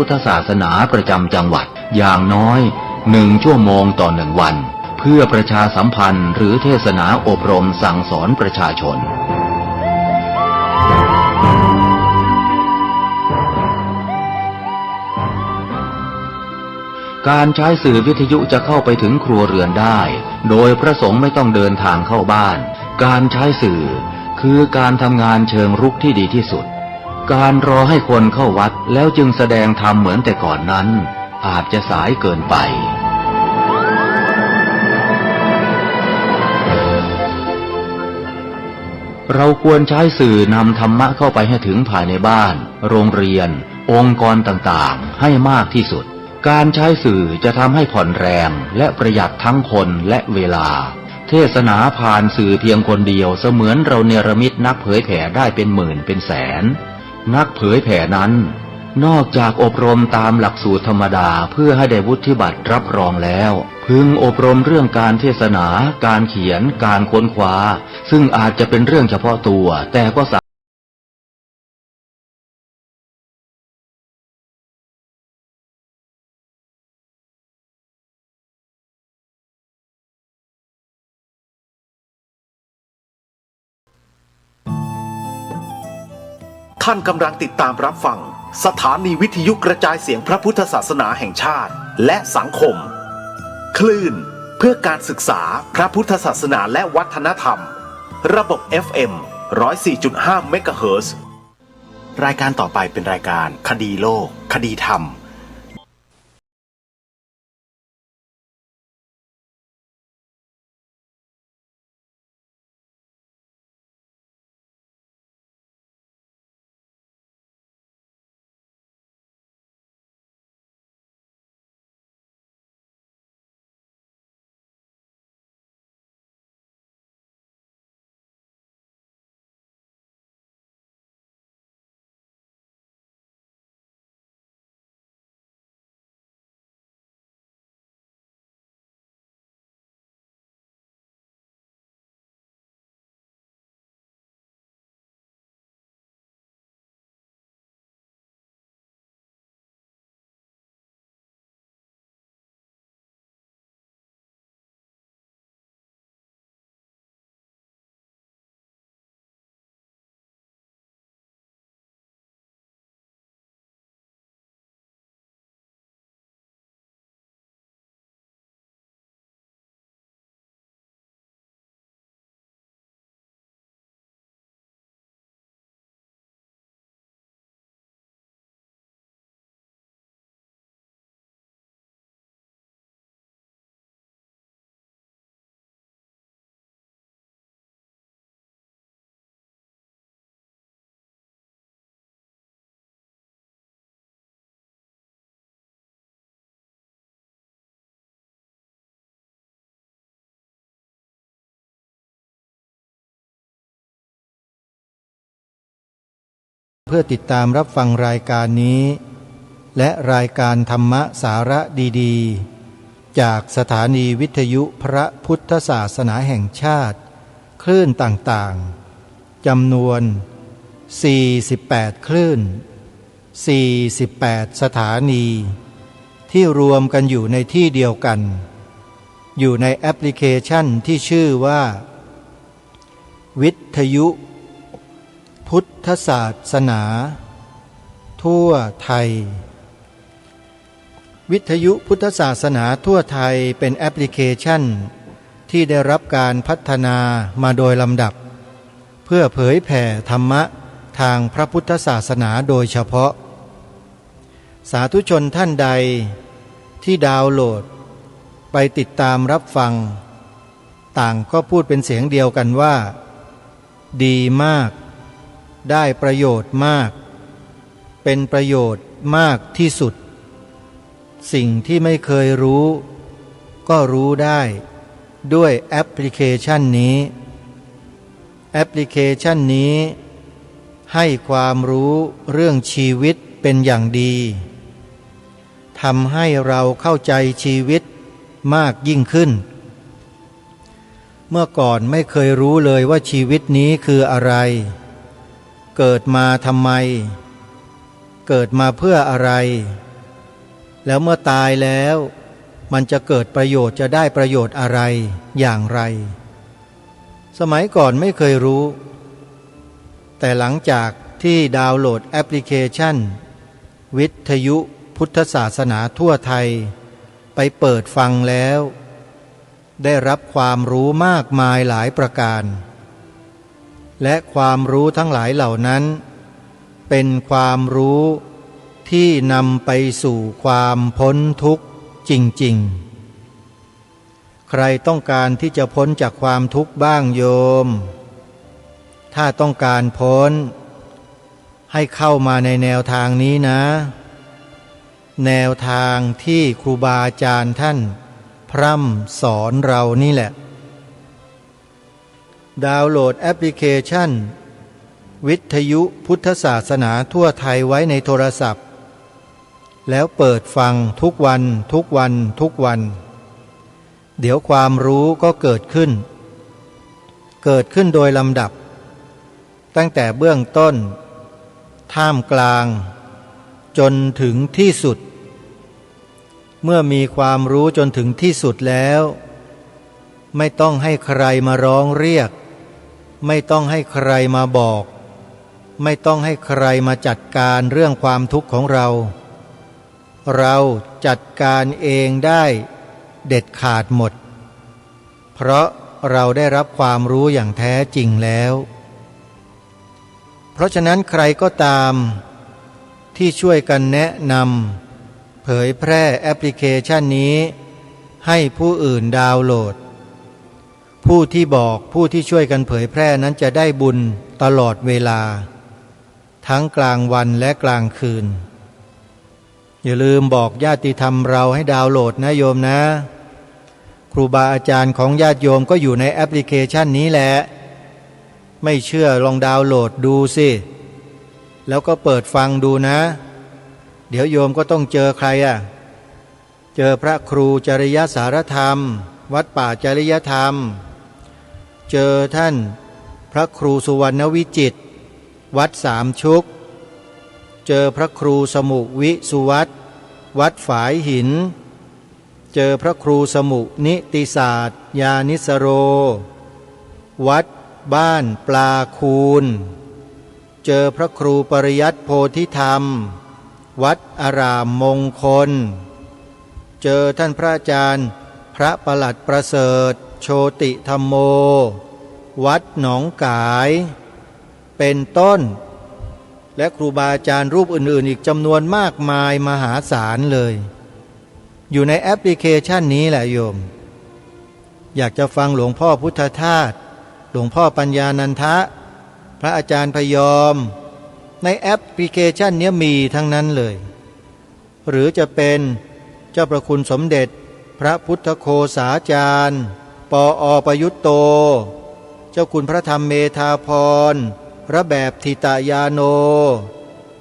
พุทธศาสนาประจำจังหวัดอย่างน้อย1 ชั่วโมงต่อ1 วันเพื่อประชาสัมพันธ์หรือเทศนาอบรมสั่งสอนประชาชนการใช้สื่อวิทยุจะเข้าไปถึงครัวเรือนได้โดยพระสงฆ์ไม่ต้องเดินทางเข้าบ้านการใช้สื่อคือการทำงานเชิงรุกที่ดีที่สุดการรอให้คนเข้าวัดแล้วจึงแสดงธรรมเหมือนแต่ก่อนนั้นอาจจะสายเกินไปเราควรใช้สื่อนำธรรมะเข้าไปให้ถึงภายในบ้านโรงเรียนองค์กรต่างๆให้มากที่สุดการใช้สื่อจะทำให้ผ่อนแรงและประหยัดทั้งคนและเวลาเทศนาผ่านสื่อเพียงคนเดียวเสมือนเราเนรมิตนักเผยแผ่ได้เป็นหมื่นเป็นแสนนักเผยแผ่นั้นนอกจากอบรมตามหลักสูตรธรรมดาเพื่อให้ได้วุฒิบัตรรับรองแล้วพึงอบรมเรื่องการเทศนาการเขียนการค้นคว้าซึ่งอาจจะเป็นเรื่องเฉพาะตัวแต่ก็ท่านกำลังติดตามรับฟังสถานีวิทยุกระจายเสียงพระพุทธศาสนาแห่งชาติและสังคมคลื่นเพื่อการศึกษาพระพุทธศาสนาและวัฒนธรรมระบบ FM 104.5 เมกะเฮิรตซ์รายการต่อไปเป็นรายการคดีโลกคดีธรรมเพื่อติดตามรับฟังรายการนี้และรายการธรรมะสาระดีๆจากสถานีวิทยุพระพุทธศาสนาแห่งชาติคลื่นต่างๆจำนวน48คลื่น48สถานีที่รวมกันอยู่ในที่เดียวกันอยู่ในแอปพลิเคชันที่ชื่อว่าวิทยุพุทธศาสนาทั่วไทยวิทยุพุทธศาสนาทั่วไทยเป็นแอปพลิเคชันที่ได้รับการพัฒนามาโดยลำดับเพื่อเผยแผ่ธรรมะทางพระพุทธศาสนาโดยเฉพาะสาธุชนท่านใดที่ดาวน์โหลดไปติดตามรับฟังต่างก็พูดเป็นเสียงเดียวกันว่าดีมากได้ประโยชน์มากเป็นประโยชน์มากที่สุดสิ่งที่ไม่เคยรู้ก็รู้ได้ด้วยแอปพลิเคชันนี้แอปพลิเคชันนี้ให้ความรู้เรื่องชีวิตเป็นอย่างดีทำให้เราเข้าใจชีวิตมากยิ่งขึ้นเมื่อก่อนไม่เคยรู้เลยว่าชีวิตนี้คืออะไรเกิดมาทำไมเกิดมาเพื่ออะไร แล้วเมื่อตายแล้วมันจะเกิดประโยชน์จะได้ประโยชน์อะไรอย่างไรสมัยก่อนไม่เคยรู้แต่หลังจากที่ดาวน์โหลดแอปพลิเคชันวิทยุพุทธศาสนาทั่วไทยไปเปิดฟังแล้วได้รับความรู้มากมายหลายประการและความรู้ทั้งหลายเหล่านั้นเป็นความรู้ที่นำไปสู่ความพ้นทุกข์จริงๆใครต้องการที่จะพ้นจากความทุกข์บ้างโยมถ้าต้องการพ้นให้เข้ามาในแนวทางนี้นะแนวทางที่ครูบาอาจารย์ท่านพร่ำสอนเรานี่แหละดาวน์โหลดแอปพลิเคชันวิทยุพุทธศาสนาทั่วไทยไว้ในโทรศัพท์แล้วเปิดฟังทุกวันทุกวันทุกวันเดี๋ยวความรู้ก็เกิดขึ้นโดยลำดับตั้งแต่เบื้องต้นท่ามกลางจนถึงที่สุดเมื่อมีความรู้จนถึงที่สุดแล้วไม่ต้องให้ใครมาร้องเรียกไม่ต้องให้ใครมาบอกไม่ต้องให้ใครมาจัดการเรื่องความทุกข์ของเราจัดการเองได้เด็ดขาดหมดเพราะเราได้รับความรู้อย่างแท้จริงแล้วเพราะฉะนั้นใครก็ตามที่ช่วยกันแนะนำเผยแพร่แอปพลิเคชันนี้ให้ผู้อื่นดาวน์โหลดผู้ที่บอกผู้ที่ช่วยกันเผยแพร่นั้นจะได้บุญตลอดเวลาทั้งกลางวันและกลางคืนอย่าลืมบอกญาติธรรมเราให้ดาวน์โหลดนะโยมนะครูบาอาจารย์ของญาติโยมก็อยู่ในแอปพลิเคชันนี้แหละไม่เชื่อลองดาวน์โหลดดูสิแล้วก็เปิดฟังดูนะเดี๋ยวโยมก็ต้องเจอใครเจอพระครูจริยสารธรรมวัดป่าจริยธรรมเจอท่านพระครูสุวรรณวิจิตรวัดสามชุกเจอพระครูสมุวิสุวัตวัดฝายหินเจอพระครูสมุนิติศาสตร์ญาณิสโรวัดบ้านปลาคูนเจอพระครูปริยัติโพธิธรรมวัดอารามมงคลเจอท่านพระอาจารย์พระประหลัดประเสริฐโชติธรรมโมวัดหนองกายเป็นต้นและครูบาอาจารย์รูปอื่นๆอีกจำนวนมากมายมหาศาลเลยอยู่ในแอปพลิเคชันนี้แหละโยมอยากจะฟังหลวงพ่อพุทธทาสหลวงพ่อปัญญานันทะพระอาจารย์พยอมในแอปพลิเคชันนี้มีทั้งนั้นเลยหรือจะเป็นเจ้าประคุณสมเด็จพระพุทธโฆษาจารย์ปอประยุตโตเจ้าคุณพระธรรมเมธาพรพระแบบทิตายาโน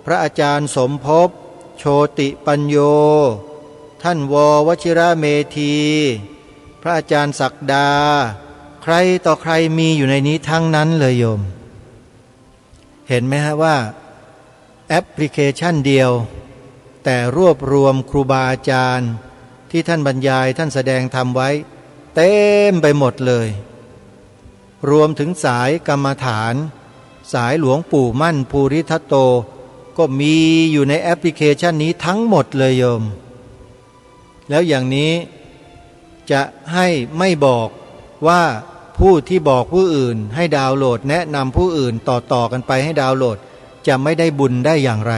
พระอาจารย์สมภพโชติปัญโยท่านววชิระเมธีพระอาจารย์ศักดาใครต่อใครมีอยู่ในนี้ทั้งนั้นเลยโยมเห็นไหมฮะว่าแอปพลิเคชันเดียวแต่รวบรวมครูบาอาจารย์ที่ท่านบรรยายท่านแสดงธรรมไว้เต็มไปหมดเลยรวมถึงสายกรรมฐานสายหลวงปู่มั่นภูริทัตโตก็มีอยู่ในแอปพลิเคชันนี้ทั้งหมดเลยโยมแล้วอย่างนี้จะให้ไม่บอกว่าผู้ที่บอกผู้อื่นให้ดาวน์โหลดแนะนำผู้อื่นต่อกันไปให้ดาวน์โหลดจะไม่ได้บุญได้อย่างไร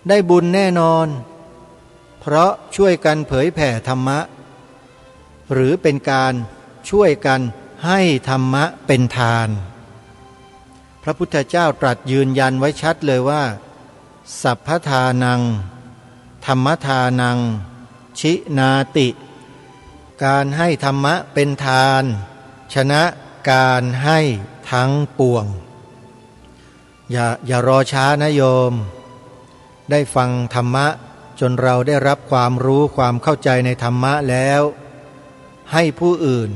ได้บุญแน่นอนเพราะช่วยกันเผยแผ่ธรรมะหรือเป็นการช่วยกันให้ธรรมะเป็นทานพระพุทธเจ้าตรัสยืนยันไว้ชัดเลยว่าสัพพทานังธรรมทานังชินาติการให้ธรรมะเป็นทานชนะการให้ทั้งปวงอย่ารอช้านะโยมได้ฟังธรรมะจนเราได้รับความรู้ความเข้าใจในธรรมะแล้วให้ผู้อื่น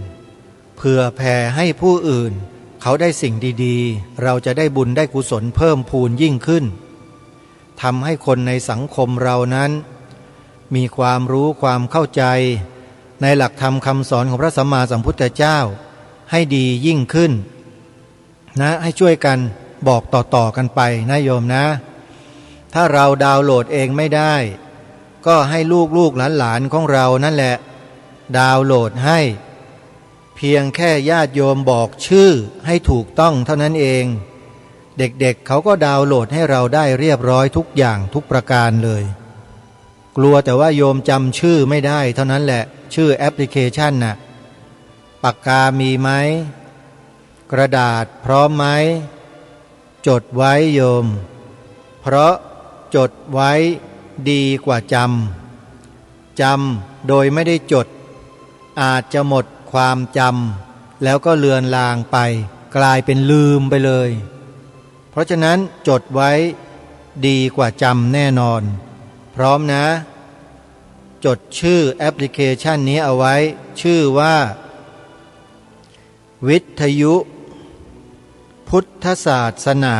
เผื่อแผ่ให้ผู้อื่นเขาได้สิ่งดีๆเราจะได้บุญได้กุศลเพิ่มพูนยิ่งขึ้นทำให้คนในสังคมเรานั้น มีความรู้ความเข้าใจในหลักธรรมคำสอนของพระสัมมาสัมพุทธเจ้าให้ดียิ่งขึ้นนะให้ช่วยกันบอกต่อๆกันไปนะโยมนะถ้าเราดาวน์โหลดเองไม่ได้ก็ให้ลูกหลานของเรานั่นแหละดาวน์โหลดให้เพียงแค่ญาติโยมบอกชื่อให้ถูกต้องเท่านั้นเองเด็กๆเขาก็ดาวน์โหลดให้เราได้เรียบร้อยทุกอย่างทุกประการเลยกลัวแต่ว่าโยมจำชื่อไม่ได้เท่านั้นแหละชื่อแอปพลิเคชันน่ะปากกามีไหมกระดาษพร้อมไหมจดไว้โยมเพราะจดไว้ดีกว่าจำโดยไม่ได้จดอาจจะหมดความจำแล้วก็เลือนลางไปกลายเป็นลืมไปเลยเพราะฉะนั้นจดไว้ดีกว่าจำแน่นอนพร้อมนะจดชื่อแอปพลิเคชันนี้เอาไว้ชื่อว่าวิทยุพุทธศาสนา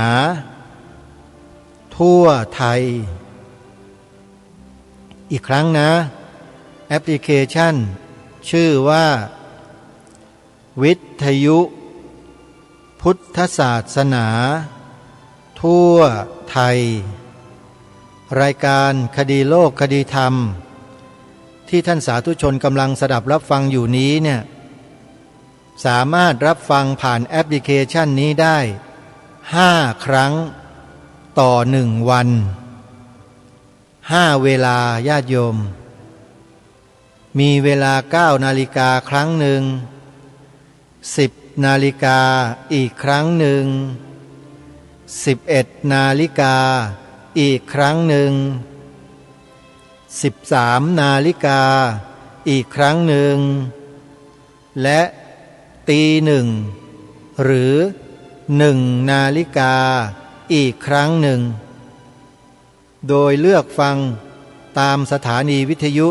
ทั่วไทยอีกครั้งนะแอปพลิเคชันชื่อว่าวิทยุพุทธศาสนาทั่วไทยรายการคดีโลกคดีธรรมที่ท่านสาธุชนกำลังสดับรับฟังอยู่นี้เนี่ยสามารถรับฟังผ่านแอปพลิเคชันนี้ได้5 ครั้งต่อ1 วัน5 เวลาญาติโยมมีเวลา9 นาฬิกาครั้งหนึ่ง10 นาฬิกาอีกครั้งหนึ่ง11 นาฬิกาอีกครั้งหนึ่ง13 นาฬิกาอีกครั้งหนึ่งและตี 1หรือ1 นาฬิกาอีกครั้งหนึ่งโดยเลือกฟังตามสถานีวิทยุ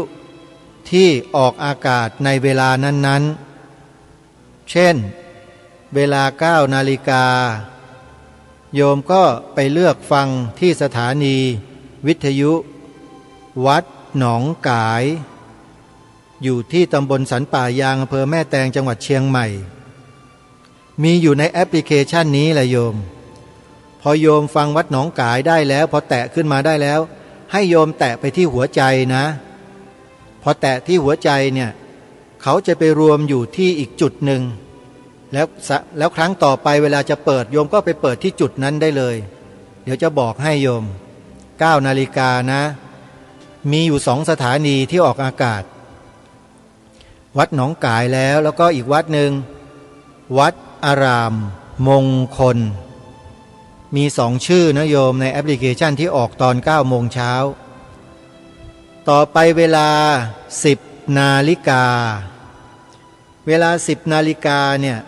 ที่ออกอากาศในเวลานั้นๆเช่นเวลา9 นาฬิกาโยมก็ไปเลือกฟังที่สถานีวิทยุวัดหนองกายอยู่ที่ตำบลสันป่ายางอำเภอแม่แตงจังหวัดเชียงใหม่มีอยู่ในแอปพลิเคชันนี้แหละโยมพอโยมฟังวัดหนองกายได้แล้วพอแตะขึ้นมาได้แล้วให้โยมแตะไปที่หัวใจนะพอแตะที่หัวใจเนี่ยเขาจะไปรวมอยู่ที่อีกจุดหนึ่งแล้วครั้งต่อไปเวลาจะเปิดโยมก็ไปเปิดที่จุดนั้นได้เลยเดี๋ยวจะบอกให้โยม9 นาฬิกานะมีอยู่2 สถานีที่ออกอากาศวัดหนองกายแล้วก็อีกวัดหนึ่งวัดอารามมงคลมี2 ชื่อนะโยมในแอปพลิเคชันที่ออกตอน9 โมงเช้าต่อไปเวลา10 นาฬิกาเวลา10 นาฬิกาเนี่ย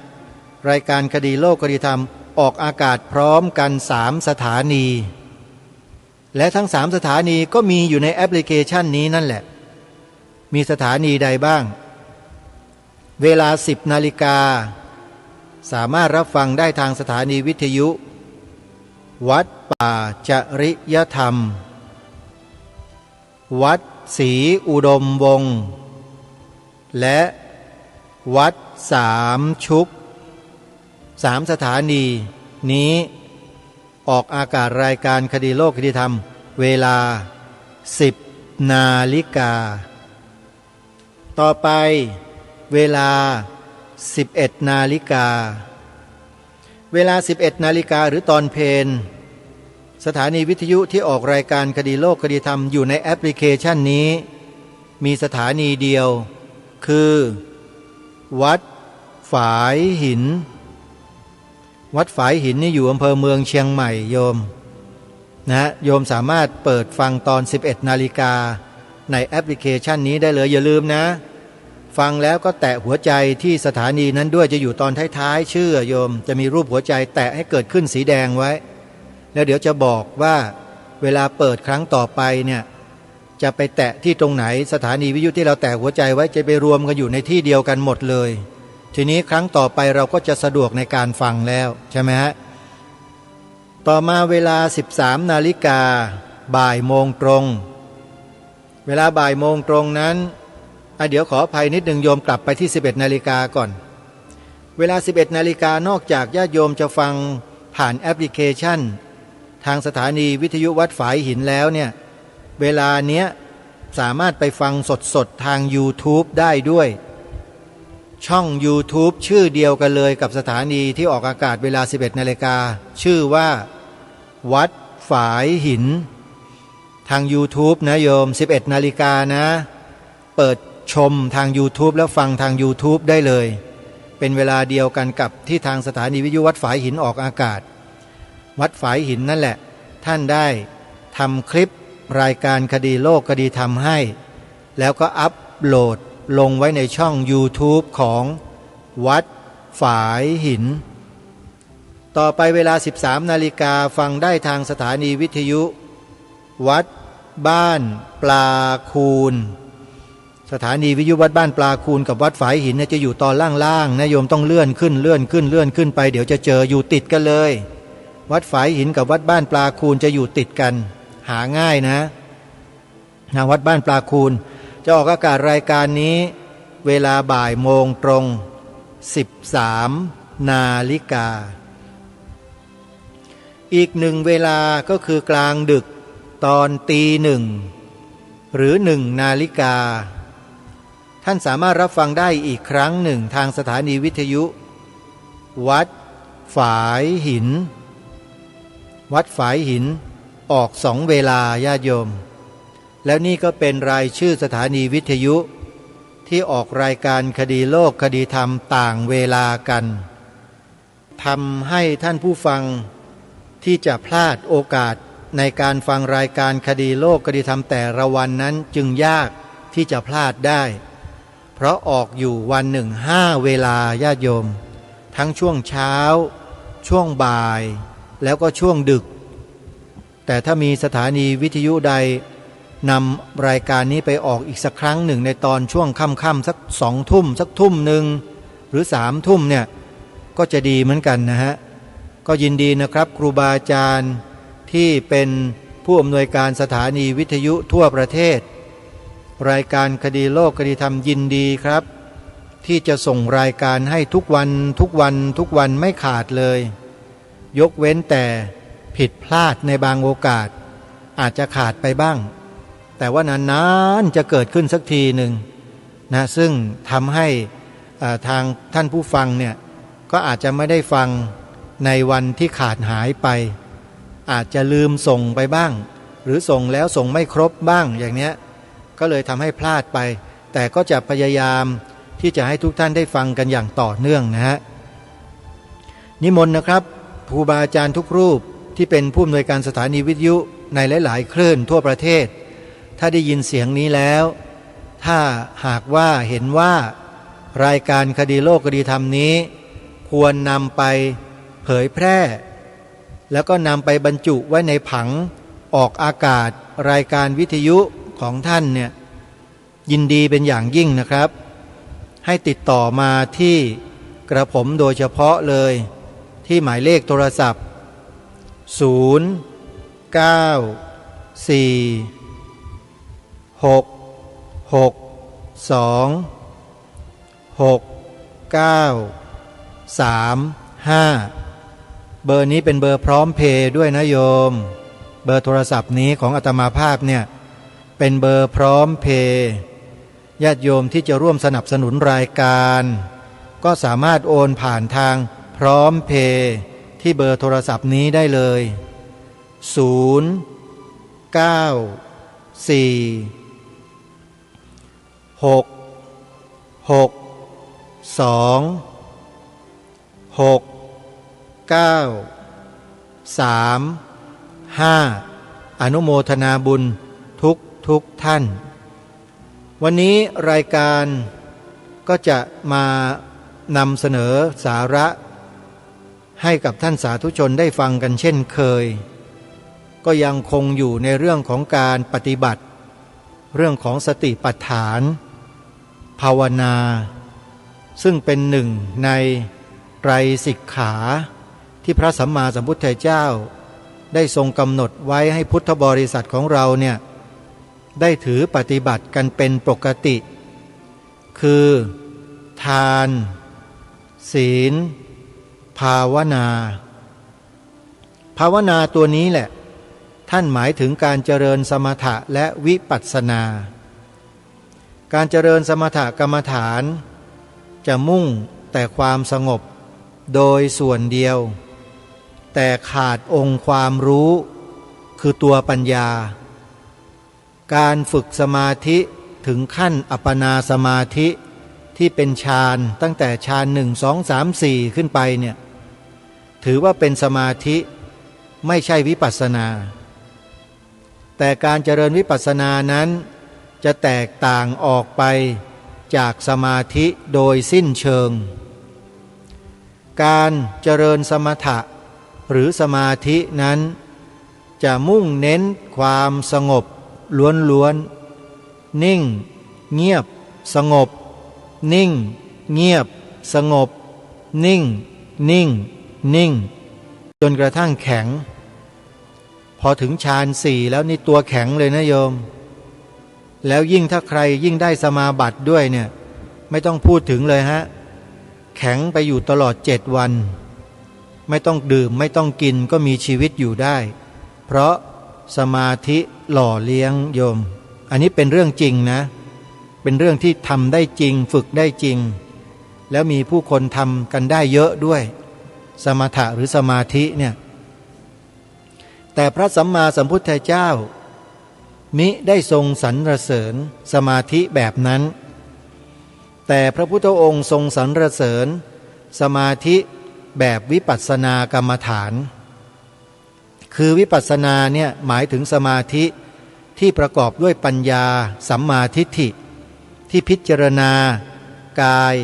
รายการคดีโลกคดีธรรมออกอากาศพร้อมกัน3 สถานีและทั้ง3 สถานีก็มีอยู่ในแอปพลิเคชันนี้นั่นแหละมีสถานีใดบ้างเวลา10 นาฬิกาสามารถรับฟังได้ทางสถานีวิทยุวัดป่าจริยธรรมวัดศรีอุดมวงศ์และวัดสามชุก3 สถานีนี้ออกอากาศรายการคดีโลกคดีธรรมเวลา10 นาฬิกาต่อไปเวลา11 นาฬิกาเวลา11 นาฬิกาหรือตอนเพลสถานีวิทยุที่ออกรายการคดีโลกคดีธรรมอยู่ในแอปพลิเคชันนี้มีสถานีเดียวคือวัดฝายหินวัดฝายหินนี่อยู่อำเภอเมืองเชียงใหม่โยมนะโยมสามารถเปิดฟังตอน11 นาฬิกาในแอปพลิเคชันนี้ได้เลยอย่าลืมนะฟังแล้วก็แตะหัวใจที่สถานีนั้นด้วยจะอยู่ตอนท้ายๆชื่อโยมจะมีรูปหัวใจแตะให้เกิดขึ้นสีแดงไว้แล้วเดี๋ยวจะบอกว่าเวลาเปิดครั้งต่อไปเนี่ยจะไปแตะที่ตรงไหนสถานีวิทยุที่เราแตะหัวใจไว้จะไปรวมกันอยู่ในที่เดียวกันหมดเลยทีนี้ครั้งต่อไปเราก็จะสะดวกในการฟังแล้วใช่ไหมฮะต่อมาเวลา13 นาฬิกาบ่ายโมงตรง เวลาบ่ายโมงตรงนั้นเดี๋ยวขออภัยนิดหนึ่งโยมกลับไปที่11 นาฬิกาก่อนเวลา11 นาฬิกานอกจากญาติโยมจะฟังผ่านแอปพลิเคชันทางสถานีวิทยุวัดฝายหินแล้วเนี่ยเวลาเนี้ยสามารถไปฟังสดๆทาง YouTube ได้ด้วยช่อง YouTube ชื่อเดียวกันเลยกับสถานีที่ออกอากาศเวลา11 นาฬิกาชื่อว่าวัดฝายหินทาง YouTube นะโยม11 นาฬิกานะเปิดชมทาง YouTube แล้วฟังทาง YouTube ได้เลยเป็นเวลาเดียวกันกับที่ทางสถานีวิทยุวัดฝายหินออกอากาศวัดฝายหินนั่นแหละท่านได้ทำคลิปรายการคดีโลกคดีธรรมให้แล้วก็อัปโหลดลงไว้ในช่อง YouTube ของวัดฝายหินต่อไปเวลา13 นาฬิกาฟังได้ทางสถานีวิทยุวัดบ้านปลาคูนสถานีวิทยุวัดบ้านปลาคูนกับวัดฝายหินจะอยู่ตอนล่างๆนะโยมต้องเลื่อนขึ้นไปเดี๋ยวจะเจออยู่ติดกันเลยวัดฝายหินกับวัดบ้านปลาคูนจะอยู่ติดกันหาง่ายนะวัดบ้านปลาคูนจะออกอากาศรายการนี้เวลาบ่ายโมงตรง13 นาฬิกาอีกหนึ่งเวลาก็คือกลางดึกตอนตีหนึ่งหรือ1 นาฬิกาท่านสามารถรับฟังได้อีกครั้งหนึ่งทางสถานีวิทยุวัดฝายหินวัดฝายหินออก2 เวลาญาติโยมแล้วนี่ก็เป็นรายชื่อสถานีวิทยุที่ออกรายการคดีโลกคดีธรรมต่างเวลากันทำให้ท่านผู้ฟังที่จะพลาดโอกาสในการฟังรายการคดีโลกคดีธรรมแต่ละวันนั้นจึงยากที่จะพลาดได้เพราะออกอยู่วันหนึ่ง5 เวลาญาติโยมทั้งช่วงเช้าช่วงบ่ายแล้วก็ช่วงดึกแต่ถ้ามีสถานีวิทยุใดนำรายการนี้ไปออกอีกสักครั้งหนึ่งในตอนช่วงค่ำๆสัก2 ทุ่มสักทุ่มหนึ่งหรือ3 ทุ่มเนี่ยก็จะดีเหมือนกันนะฮะก็ยินดีนะครับครูบาอาจารย์ที่เป็นผู้อำนวยการสถานีวิทยุทั่วประเทศรายการคดีโลกคดีธรรมยินดีครับที่จะส่งรายการให้ทุกวันไม่ขาดเลยยกเว้นแต่ผิดพลาดในบางโอกาสอาจจะขาดไปบ้างแต่ว่านานๆจะเกิดขึ้นสักทีหนึ่งนะซึ่งทำให้ทางท่านผู้ฟังเนี่ยก็อาจจะไม่ได้ฟังในวันที่ขาดหายไปอาจจะลืมส่งไปบ้างหรือส่งแล้วส่งไม่ครบบ้างอย่างเนี้ยก็เลยทำให้พลาดไปแต่ก็จะพยายามที่จะให้ทุกท่านได้ฟังกันอย่างต่อเนื่องนะฮะนิมนต์นะครับครูบาอาจารย์ทุกรูปที่เป็นผู้อำนวยการสถานีวิทยุในหลายๆคลื่นทั่วประเทศถ้าได้ยินเสียงนี้แล้วถ้าหากว่าเห็นว่ารายการคดีโลกคดีธรรมนี้ควรนำไปเผยแพร่แล้วก็นำไปบรรจุไว้ในผังออกอากาศรายการวิทยุของท่านเนี่ยยินดีเป็นอย่างยิ่งนะครับให้ติดต่อมาที่กระผมโดยเฉพาะเลยที่หมายเลขโทรศัพท์เบอร์นี้เป็นเบอร์พร้อมเพย์ด้วยนะโยมเบอร์โทรศัพท์นี้ของอาตมาภาพเนี่ยเป็นเบอร์พร้อมเพย์ญาติโยมที่จะร่วมสนับสนุนรายการก็สามารถโอนผ่านทางพร้อมเพย์ที่เบอร์โทรศัพท์นี้ได้เลยอนุโมทนาบุญทุกท่านวันนี้รายการก็จะมานำเสนอสาระให้กับท่านสาธุชนได้ฟังกันเช่นเคยก็ยังคงอยู่ในเรื่องของการปฏิบัติเรื่องของสติปัฏฐานภาวนาซึ่งเป็นหนึ่งในไตรสิกขาที่พระสัมมาสัมพุทธเจ้าได้ทรงกำหนดไว้ให้พุทธบริษัทของเราเนี่ย ได้ถือปฏิบัติกันเป็นปกติ คือทานศีลภาวนาตัวนี้แหละท่านหมายถึงการเจริญสมถะและวิปัสสนาการเจริญสมถกรรมฐานจะมุ่งแต่ความสงบโดยส่วนเดียวแต่ขาดองค์ความรู้คือตัวปัญญาการฝึกสมาธิถึงขั้นอัปปนาสมาธิที่เป็นฌานตั้งแต่ฌาน1 2 3 4ขึ้นไปเนี่ยถือว่าเป็นสมาธิไม่ใช่วิปัสสนาแต่การเจริญวิปัสสนานั้นจะแตกต่างออกไปจากสมาธิโดยสิ้นเชิงการเจริญสมถะหรือสมาธินั้นจะมุ่งเน้นความสงบล้วนๆนิ่งเงียบสงบนิ่งเงียบสงบนิ่งนิ่งนิ่งจนกระทั่งแข็งพอถึงฌาน4แล้วนี่ตัวแข็งเลยนะโยมแล้วยิ่งถ้าใครยิ่งได้สมาบัติด้วยเนี่ยไม่ต้องพูดถึงเลยฮะแข็งไปอยู่ตลอด7 วันไม่ต้องดื่มไม่ต้องกินก็มีชีวิตอยู่ได้เพราะสมาธิหล่อเลี้ยงโยมอันนี้เป็นเรื่องจริงนะเป็นเรื่องที่ทำได้จริงฝึกได้จริงแล้วมีผู้คนทำกันได้เยอะด้วยสมถะหรือสมาธิเนี่ยแต่พระสัมมาสัมพุทธเจ้ามิได้ทรงสรรเสริญสมาธิแบบนั้นแต่พระพุทธองค์ทรงสรรเสริญสมาธิแบบวิปัสสนากรรมฐานคือวิปัสสนาเนี่ยหมายถึงสมาธิที่ประกอบด้วยปัญญาสัมมาทิฏฐิที่พิจารณากาย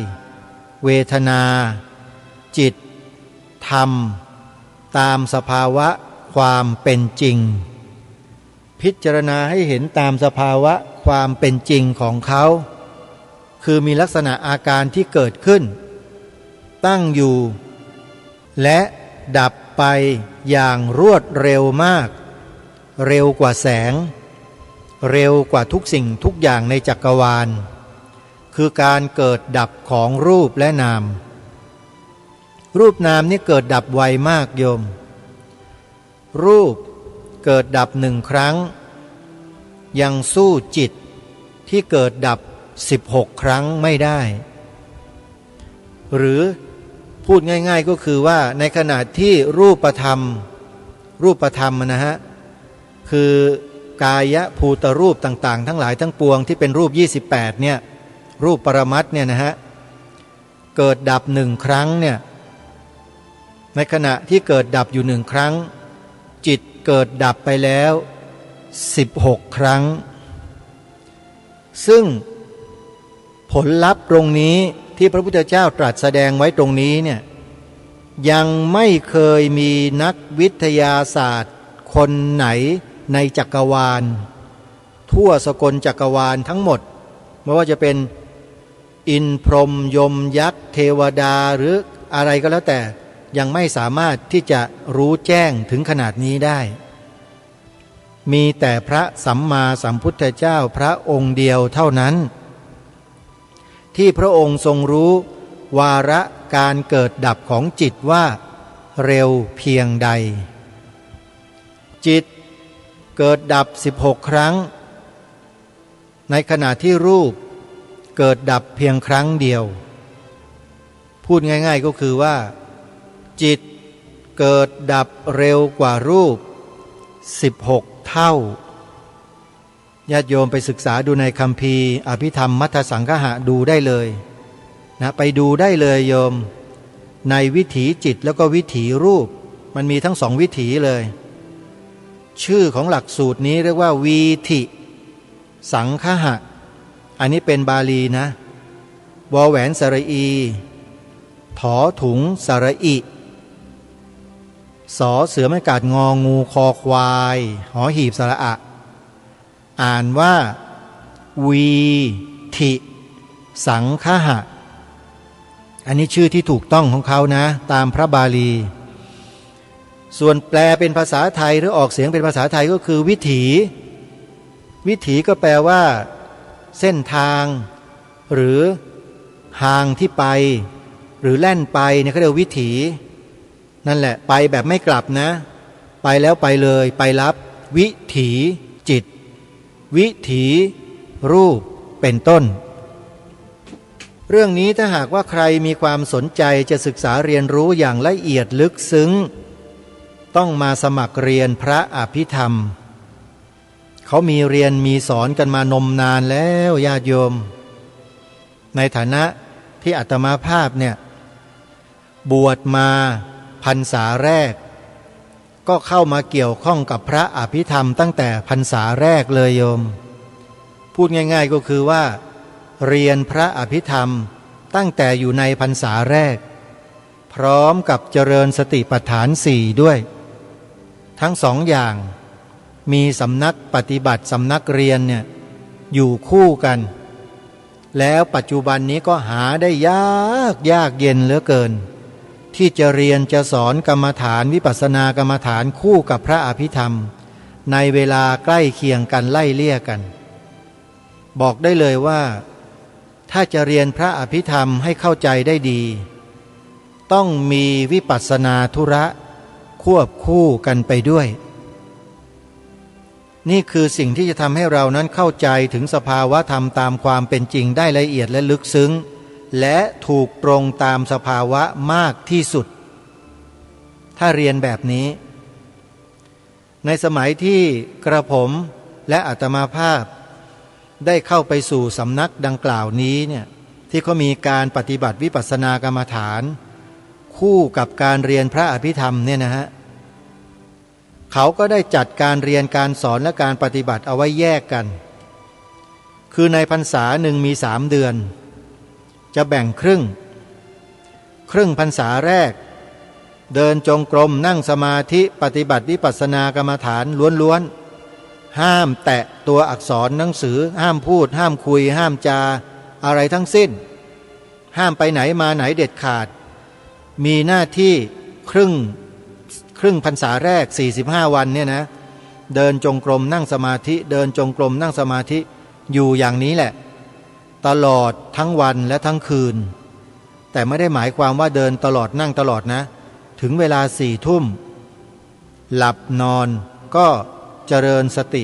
เวทนาจิตธรรมตามสภาวะความเป็นจริงพิจารณาให้เห็นตามสภาวะความเป็นจริงของเขาคือมีลักษณะอาการที่เกิดขึ้นตั้งอยู่และดับไปอย่างรวดเร็วมากเร็วกว่าแสงเร็วกว่าทุกสิ่งทุกอย่างในจักรวาลคือการเกิดดับของรูปและนามรูปนามนี่เกิดดับไวมากโยมรูปเกิดดับ1 ครั้งยังสู้จิตที่เกิดดับ16 ครั้งไม่ได้หรือพูดง่ายๆก็คือว่าในขณะที่รูปธรรมนะฮะคือกายภูตรูปต่างๆทั้งหลายทั้งปวงที่เป็นรูป28เนี่ยรูปปรมัตถ์เนี่ยนะฮะเกิดดับ1 ครั้งเนี่ยในขณะที่เกิดดับอยู่1 ครั้งจิตเกิดดับไปแล้ว16 ครั้งซึ่งผลลัพธ์ตรงนี้ที่พระพุทธเจ้าตรัสแสดงไว้ตรงนี้เนี่ยยังไม่เคยมีนักวิทยาศาสตร์คนไหนในจักรวาลทั่วสกลจักรวาลทั้งหมดไม่ว่าจะเป็นอินทร์พรหมยมยักษ์เทวดาหรืออะไรก็แล้วแต่ยังไม่สามารถที่จะรู้แจ้งถึงขนาดนี้ได้มีแต่พระสัมมาสัมพุทธเจ้าพระองค์เดียวเท่านั้นที่พระองค์ทรงรู้วาระการเกิดดับของจิตว่าเร็วเพียงใดจิตเกิดดับ16 ครั้งในขณะที่รูปเกิดดับเพียงครั้งเดียวพูดง่ายๆก็คือว่าจิตเกิดดับเร็วกว่ารูป16 เท่าญาติโยมไปศึกษาดูในคัมภีร์อภิธรรมมัทธสังคหะดูได้เลยนะไปดูได้เลยโยมในวิถีจิตแล้วก็วิถีรูปมันมีทั้ง2 วิถีเลยชื่อของหลักสูตรนี้เรียกว่าวีธิสังคหะอันนี้เป็นบาลีนะวอแหวนสระอีถอถุงสระอิสอเสือไม่กาดงองูคอควายหอหีบสระอะอ่านว่าวีธิสังคหะอันนี้ชื่อที่ถูกต้องของเขานะตามพระบาลีส่วนแปลเป็นภาษาไทยหรือออกเสียงเป็นภาษาไทยก็คือวิถี วิถีก็แปลว่าเส้นทางหรือทางที่ไปหรือแล่นไปเนี่ยเขาเรียกวิถีนั่นแหละไปแบบไม่กลับนะไปแล้วไปเลยไปรับวิถีจิตวิถีรูปเป็นต้นเรื่องนี้ถ้าหากว่าใครมีความสนใจจะศึกษาเรียนรู้อย่างละเอียดลึกซึ้งต้องมาสมัครเรียนพระอภิธรรมเขามีเรียนมีสอนกันมานมนานแล้วญาติโยมในฐานะที่อาตมาภาพเนี่ยบวชมาพรรษาแรกก็เข้ามาเกี่ยวข้องกับพระอภิธรรมตั้งแต่พรรษาแรกเลยโยมพูดง่ายๆก็คือว่าเรียนพระอภิธรรมตั้งแต่อยู่ในพรรษาแรกพร้อมกับเจริญสติปัฏฐาน4ด้วยทั้งสองอย่างมีสำนักปฏิบัติสำนักเรียนเนี่ยอยู่คู่กันแล้วปัจจุบันนี้ก็หาได้ยากเย็นเหลือเกินที่จะเรียนจะสอนกรรมฐานวิปัสสนากรรมฐานคู่กับพระอภิธรรมในเวลาใกล้เคียงกันไล่เลี่ยกันบอกได้เลยว่าถ้าจะเรียนพระอภิธรรมให้เข้าใจได้ดีต้องมีวิปัสสนาธุระควบคู่กันไปด้วยนี่คือสิ่งที่จะทำให้เรานั้นเข้าใจถึงสภาวะธรรมตามความเป็นจริงได้ละเอียดและลึกซึ้งและถูกตรงตามสภาวะมากที่สุดถ้าเรียนแบบนี้ในสมัยที่กระผมและอาตมาภาพได้เข้าไปสู่สำนักดังกล่าวนี้เนี่ยที่เขามีการปฏิบัติวิปัสสนากรรมฐานคู่กับการเรียนพระอภิธรรมเนี่ยนะฮะเขาก็ได้จัดการเรียนการสอนและการปฏิบัติเอาไว้แยกกันคือในพรรษาหนึ่งมี3 เดือนจะแบ่งครึ่งพรรษาแรกเดินจงกรมนั่งสมาธิปฏิบัติวิปัสสนากรรมฐานล้วนๆห้ามแตะตัวอักษรหนังสือห้ามพูดห้ามคุยห้ามจาอะไรทั้งสิ้นห้ามไปไหนมาไหนเด็ดขาดมีหน้าที่ครึ่งพรรษาแรก45 วันเนี่ยนะเดินจงกรมนั่งสมาธิเดินจงกรมนั่งสมาธิอยู่อย่างนี้แหละตลอดทั้งวันและทั้งคืนแต่ไม่ได้หมายความว่าเดินตลอดนั่งตลอดนะถึงเวลา4 ทุ่มหลับนอนก็เจริญสติ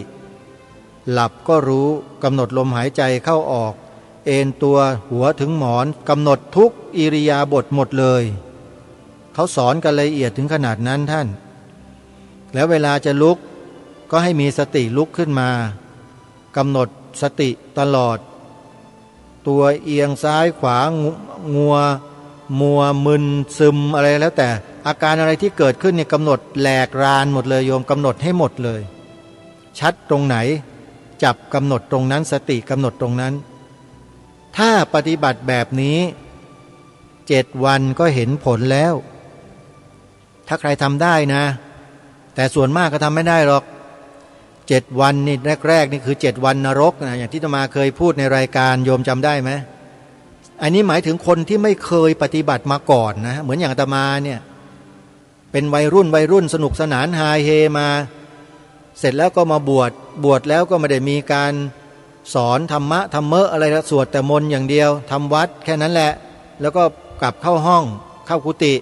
หลับก็รู้กำหนดลมหายใจเข้าออกเอนตัวหัวถึงหมอนกำหนดทุกอิริยาบถหมดเลยเขาสอนกันละเอียดถึงขนาดนั้นท่านแล้วเวลาจะลุกก็ให้มีสติลุกขึ้นมากำหนดสติตลอดตัวเอียงซ้ายขวางัวมัวมึนซึมอะไรแล้วแต่อาการอะไรที่เกิดขึ้นเนี่ยกำหนดแหลกรานหมดเลยโยมกำหนดให้หมดเลยชัดตรงไหนจับกำหนดตรงนั้นสติกำหนดตรงนั้นถ้าปฏิบัติแบบนี้7 วันก็เห็นผลแล้วถ้าใครทำได้นะแต่ส่วนมากก็ทำไม่ได้หรอก7 วันนี่แรกนี่คือ7 วันนรกนะอย่างที่อาตมาเคยพูดในรายการโยมจำได้ไหมอันนี้หมายถึงคนที่ไม่เคยปฏิบัติมาก่อนนะเหมือนอย่างอาตมาเนี่ยเป็นวัยรุ่นสนุกสนานฮาเฮมาเสร็จแล้วก็มาบวชแล้วก็ไม่ได้มีการสอนธรรมะธรรมะอะไรละสวดแต่มนต์อย่างเดียวทำวัดแค่นั้นแหละแล้วก็กลับเข้าห้องเข้ากุฏิ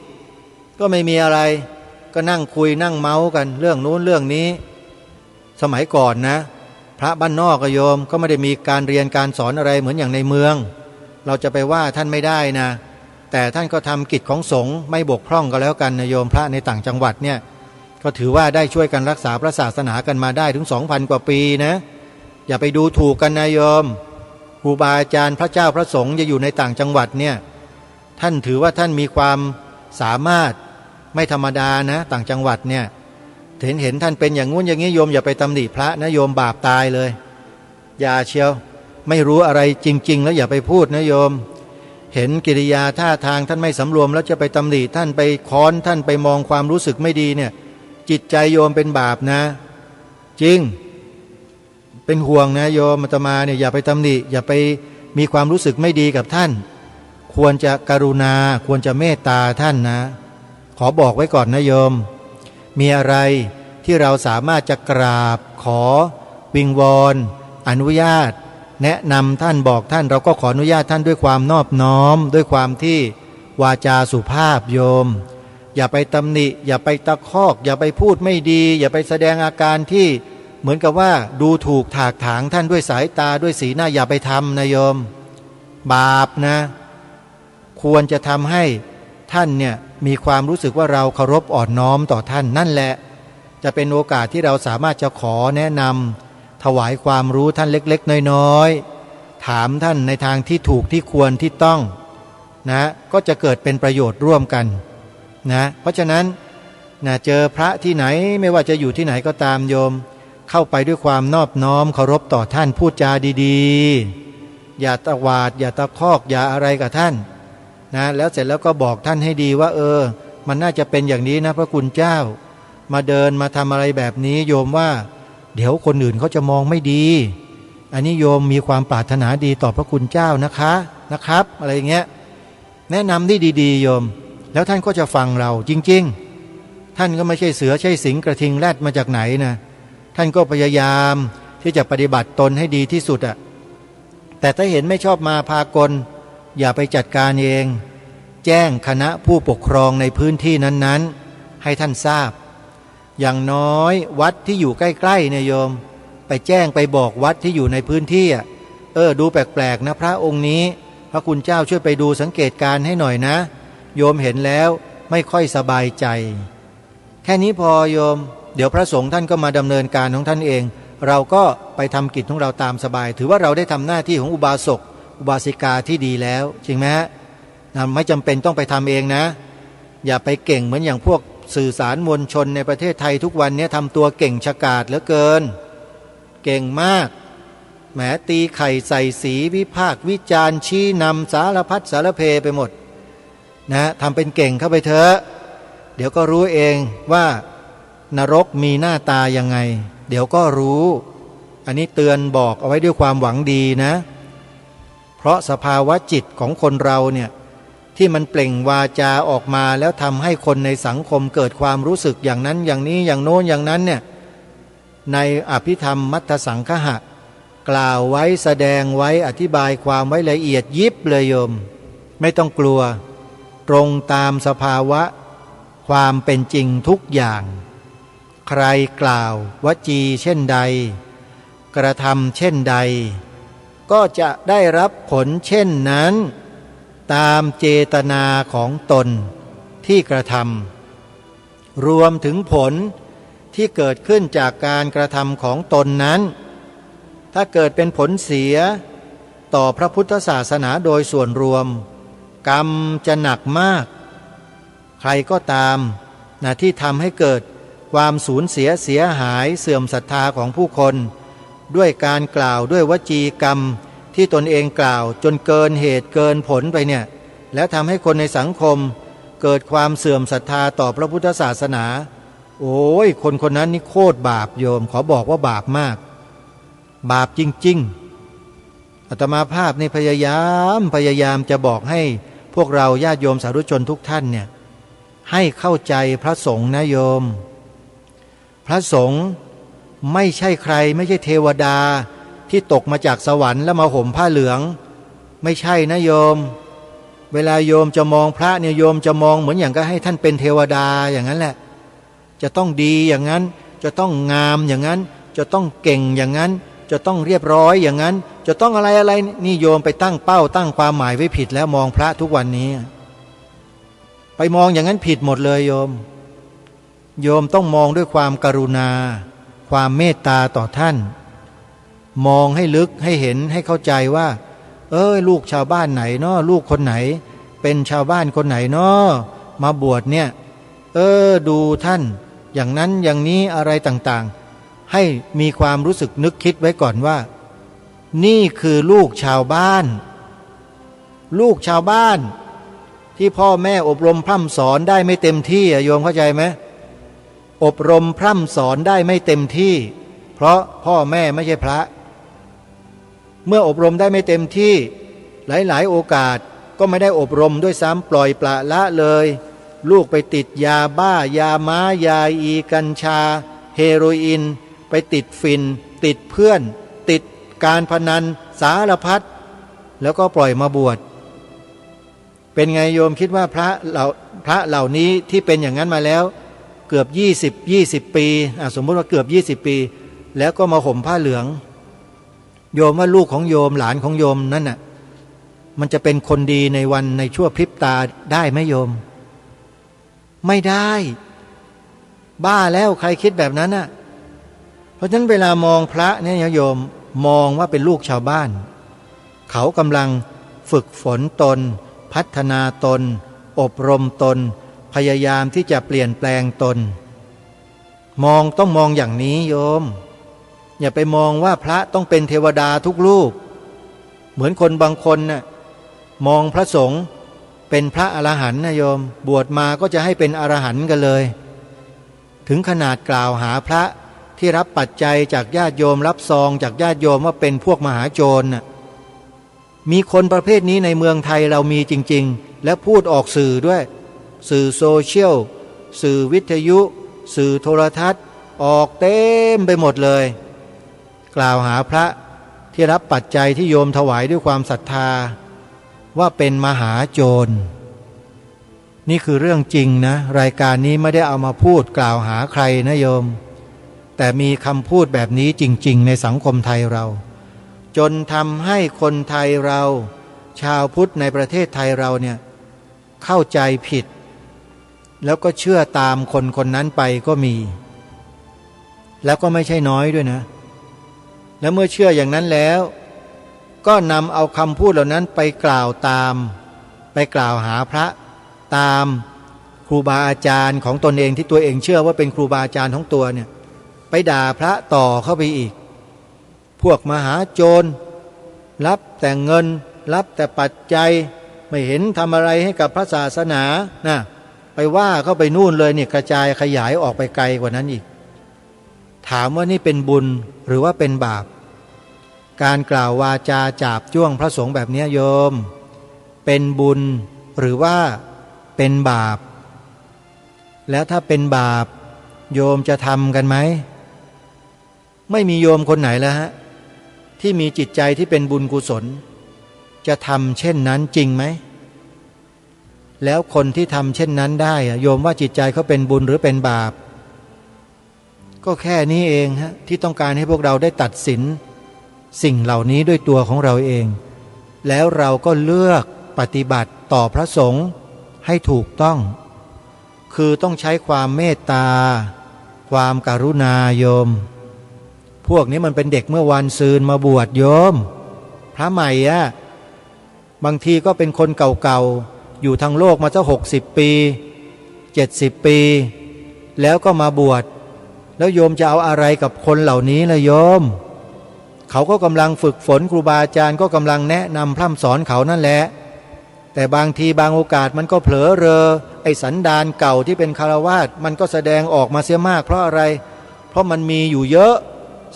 ก็ไม่มีอะไรก็นั่งคุยนั่งเมาส์กันเรื่องนู้นเรื่องนี้สมัยก่อนนะพระบ้านนอกโยมก็ไม่ได้มีการเรียนการสอนอะไรเหมือนอย่างในเมืองเราจะไปว่าท่านไม่ได้นะแต่ท่านก็ทำกิจของสงฆ์ไม่บกพร่องก็แล้วกันนะโยมพระในต่างจังหวัดเนี่ยก็ถือว่าได้ช่วยกันรักษาพระศาสนากันมาได้ถึง 2,000 กว่าปีนะอย่าไปดูถูกกันนะโยมครูบาอาจารย์พระเจ้าพระสงฆ์จะอยู่ในต่างจังหวัดเนี่ยท่านถือว่าท่านมีความสามารถไม่ธรรมดานะต่างจังหวัดเนี่ยเห็นท่านเป็นอย่างงู้นอย่างนี้โยมอย่าไปตำหนิพระนะโยมบาปตายเลยอย่าเชียวไม่รู้อะไรจริงๆแล้วอย่าไปพูดนะโยมเห็นกิริยาท่าทางท่านไม่สำรวมแล้วจะไปตำหนิท่านไปค้อนท่านไปมองความรู้สึกไม่ดีเนี่ยจิตใจโยมเป็นบาปนะจริงเป็นห่วงนะโยมอาตมาเนี่ยอย่าไปตำหนิอย่าไปมีความรู้สึกไม่ดีกับท่านควรจะกรุณาควรจะเมตตาท่านนะขอบอกไว้ก่อนนะโยมมีอะไรที่เราสามารถจะกราบขอวิงวอน อนุญาตแนะนำท่านบอกท่านเราก็ขออนุญาตท่านด้วยความนอบน้อมด้วยความที่วาจาสุภาพโยมอย่าไปตำหนิอย่าไปตะคอกอย่าไปพูดไม่ดีอย่าไปแสดงอาการที่เหมือนกับว่าดูถูกถากถางท่านด้วยสายตาด้วยสีหน้าอย่าไปทำนะโยมบาปนะควรจะทำให้ท่านเนี่ยมีความรู้สึกว่าเราเคารพอ่อนน้อมต่อท่านนั่นแหละจะเป็นโอกาสที่เราสามารถจะขอแนะนำถวายความรู้ท่านเล็กๆน้อยๆถามท่านในทางที่ถูกที่ควรที่ต้องนะก็จะเกิดเป็นประโยชน์ร่วมกันนะเพราะฉะนั้นนะเจอพระที่ไหนไม่ว่าจะอยู่ที่ไหนก็ตามโยมเข้าไปด้วยความนอบน้อมเคารพต่อท่านพูดจาดีๆอย่าตวาดอย่าตะคอกอย่าอะไรกับท่านนะแล้วเสร็จแล้วก็บอกท่านให้ดีว่ามันน่าจะเป็นอย่างนี้นะพระคุณเจ้ามาเดินมาทำอะไรแบบนี้โยมว่าเดี๋ยวคนอื่นเขาจะมองไม่ดีอันนี้โยมมีความปรารถนาดีต่อพระคุณเจ้านะครับอะไรอย่างเงี้ยแนะนำที่ดีๆโยมแล้วท่านก็จะฟังเราจริงๆท่านก็ไม่ใช่เสือใช่สิงกระทิงแรดมาจากไหนนะท่านก็พยายามที่จะปฏิบัติตนให้ดีที่สุดแต่ถ้าเห็นไม่ชอบมาพากลอย่าไปจัดการเองแจ้งคณะผู้ปกครองในพื้นที่นั้นๆให้ท่านทราบอย่างน้อยวัดที่อยู่ใกล้ๆเนี่ยโยมไปแจ้งไปบอกวัดที่อยู่ในพื้นที่ดูแปลกๆนะพระองค์นี้พระคุณเจ้าช่วยไปดูสังเกตการให้หน่อยนะโยมเห็นแล้วไม่ค่อยสบายใจแค่นี้พอโยมเดี๋ยวพระสงฆ์ท่านก็มาดำเนินการของท่านเองเราก็ไปทำกิจของเราตามสบายถือว่าเราได้ทำหน้าที่ของอุบาสกอุบาสิกาที่ดีแล้วจริงไหมฮะไม่จำเป็นต้องไปทำเองนะอย่าไปเก่งเหมือนอย่างพวกสื่อสารมวลชนในประเทศไทยทุกวันนี้ทำตัวเก่งฉกาจเหลือเกินเก่งมากแหมตีไข่ใส่สีวิพากษ์วิจารณ์ชี้นำสารพัดสารเพไปหมดนะทำเป็นเก่งเข้าไปเถอะเดี๋ยวก็รู้เองว่านรกมีหน้าตายังไงเดี๋ยวก็รู้อันนี้เตือนบอกเอาไว้ด้วยความหวังดีนะเพราะสภาวะจิตของคนเราเนี่ยที่มันเปล่งวาจาออกมาแล้วทำให้คนในสังคมเกิดความรู้สึกอย่างนั้นอย่างนี้อย่างโน้นอย่างนั้นเนี่ยในอภิธรรมมัทธสังคหะกล่าวไว้แสดงไว้อธิบายความไว้ละเอียดยิบเลยโยมไม่ต้องกลัวตรงตามสภาวะความเป็นจริงทุกอย่างใครกล่าววจีเช่นใดกระทำเช่นใดก็จะได้รับผลเช่นนั้นตามเจตนาของตนที่กระทำรวมถึงผลที่เกิดขึ้นจากการกระทำของตนนั้นถ้าเกิดเป็นผลเสียต่อพระพุทธศาสนาโดยส่วนรวมกรรมจะหนักมากใครก็ตามที่ทำให้เกิดความสูญเสียเสียหายเสื่อมศรัทธาของผู้คนด้วยการกล่าวด้วยวจีกรรมที่ตนเองกล่าวจนเกินเหตุเกินผลไปเนี่ยแล้วทำให้คนในสังคมเกิดความเสื่อมศรัทธาต่อพระพุทธศาสนาโอ้ยคนคนนั้นนี่โคตรบาปโยมขอบอกว่าบาปมากบาปจริงๆอาตมาภาพนี่พยายามจะบอกให้พวกเราญาติโยมสาธุชนทุกท่านเนี่ยให้เข้าใจพระสงฆ์นะโยมพระสงฆ์ไม่ใช่ใครไม่ใช่เทวดาที่ตกมาจากสวรรค์แล้วมาห่มผ้าเหลืองไม่ใช่นะโยมเวลาโยมจะมองพระเนี่ยโยมจะมองเหมือนอย่างก็ให้ท่านเป็นเทวดาอย่างนั้นแหละจะต้องดีอย่างนั้นจะต้องงามอย่างนั้นจะต้องเก่งอย่างนั้นจะต้องเรียบร้อยอย่างนั้นจะต้องอะไรนี่โยมไปตั้งเป้าตั้งความหมายไว้ผิดแล้วมองพระทุกวันนี้ไปมองอย่างนั้นผิดหมดเลยโยมต้องมองด้วยความกรุณาความเมตตาต่อท่านมองให้ลึกให้เห็นให้เข้าใจว่าลูกชาวบ้านไหนเนาะลูกคนไหนเป็นชาวบ้านคนไหนเนาะมาบวชเนี่ยดูท่านอย่างนั้นอย่างนี้อะไรต่างๆให้มีความรู้สึกนึกคิดไว้ก่อนว่านี่คือลูกชาวบ้านลูกชาวบ้านที่พ่อแม่อบรมพร่ำสอนได้ไม่เต็มที่โยมเข้าใจไหมอบรมพร่ำสอนได้ไม่เต็มที่เพราะพ่อแม่ไม่ใช่พระเมื่ออบรมได้ไม่เต็มที่หลายๆโอกาสก็ไม่ได้อบรมด้วยซ้ำปล่อยปละละเลยลูกไปติดยาบ้ายาม้ายากัญชาเฮโรอีนไปติดฝิ่นติดเพื่อนติด การพนันสารพัดแล้วก็ปล่อยมาบวชเป็นไงโยมคิดว่าพระเหล่านี้ที่เป็นอย่างนั้นมาแล้วเกือบ20ปีสมมติว่าเกือบ20 ปีแล้วก็มาห่มผ้าเหลืองโยมว่าลูกของโยมหลานของโยมนั่นน่ะมันจะเป็นคนดีในวันในชั่วพริบตาได้ไหมโยมไม่ได้บ้าแล้วใครคิดแบบนั้นน่ะเพราะฉะนั้นเวลามองพระเนี่ยโยมมองว่าเป็นลูกชาวบ้านเขากำลังฝึกฝนตนพัฒนาตนอบรมตนพยายามที่จะเปลี่ยนแปลงตนต้องมองอย่างนี้โยมอย่าไปมองว่าพระต้องเป็นเทวดาทุกรูปเหมือนคนบางคนน่ะมองพระสงฆ์เป็นพระอรหันต์นะโยมบวชมาก็จะให้เป็นอรหันต์กันเลยถึงขนาดกล่าวหาพระที่รับปัจจัยจากญาติโยมรับซองจากญาติโยมว่าเป็นพวกมหาโจรน่ะมีคนประเภทนี้ในเมืองไทยเรามีจริงๆและพูดออกสื่อด้วยสื่อโซเชียลสื่อวิทยุสื่อโทรทัศน์ออกเต็มไปหมดเลยกล่าวหาพระที่รับปัจจัยที่โยมถวายด้วยความศรัทธาว่าเป็นมหาโจรนี่คือเรื่องจริงนะรายการนี้ไม่ได้เอามาพูดกล่าวหาใครนะโยมแต่มีคำพูดแบบนี้จริงๆในสังคมไทยเราจนทำให้คนไทยเราชาวพุทธในประเทศไทยเราเนี่ยเข้าใจผิดแล้วก็เชื่อตามคนคนนั้นไปก็มีแล้วก็ไม่ใช่น้อยด้วยนะแล้วเมื่อเชื่ออย่างนั้นแล้วก็นำเอาคำพูดเหล่านั้นไปกล่าวตามไปกล่าวหาพระตามครูบาอาจารย์ของตนเองที่ตัวเองเชื่อว่าเป็นครูบาอาจารย์ของตัวเนี่ยไปด่าพระต่อเข้าไปอีกพวกมหาโจรรับแต่เงินรับแต่ปัจจัยไม่เห็นทำอะไรให้กับพระศาสนานะไปว่าเข้าไปนู่นเลยเนี่ยกระจายขยายออกไปไกลกว่านั้นอีกถามว่านี่เป็นบุญหรือว่าเป็นบาปการกล่าววาจาจาบจ้วงพระสงฆ์แบบนี้โยมเป็นบุญหรือว่าเป็นบาปแล้วถ้าเป็นบาปโยมจะทำกันไหมไม่มีโยมคนไหนแล้วฮะที่มีจิตใจที่เป็นบุญกุศลจะทำเช่นนั้นจริงไหมแล้วคนที่ทำเช่นนั้นได้โยมว่าจิตใจเขาเป็นบุญหรือเป็นบาปก็แค่นี้เองฮะที่ต้องการให้พวกเราได้ตัดสินสิ่งเหล่านี้ด้วยตัวของเราเองแล้วเราก็เลือกปฏิบัติต่อพระสงฆ์ให้ถูกต้องคือต้องใช้ความเมตตาความกรุณาโยมพวกนี้มันเป็นเด็กเมื่อวันซืนมาบวชโยมพระใหม่บางทีก็เป็นคนเก่าๆอยู่ทางโลกมาจะ60 ปี70 ปีแล้วก็มาบวชแล้วโยมจะเอาอะไรกับคนเหล่านี้ล่ะโยมเขาก็กำลังฝึกฝนครูบาอาจารย์ก็กำลังแนะนำพร่ำสอนเขานั่นแหละแต่บางทีบางโอกาสมันก็เผลอเรอไอ้สันดานเก่าที่เป็นคฤหัสถ์มันก็แสดงออกมาเสียมากเพราะอะไรเพราะมันมีอยู่เยอะ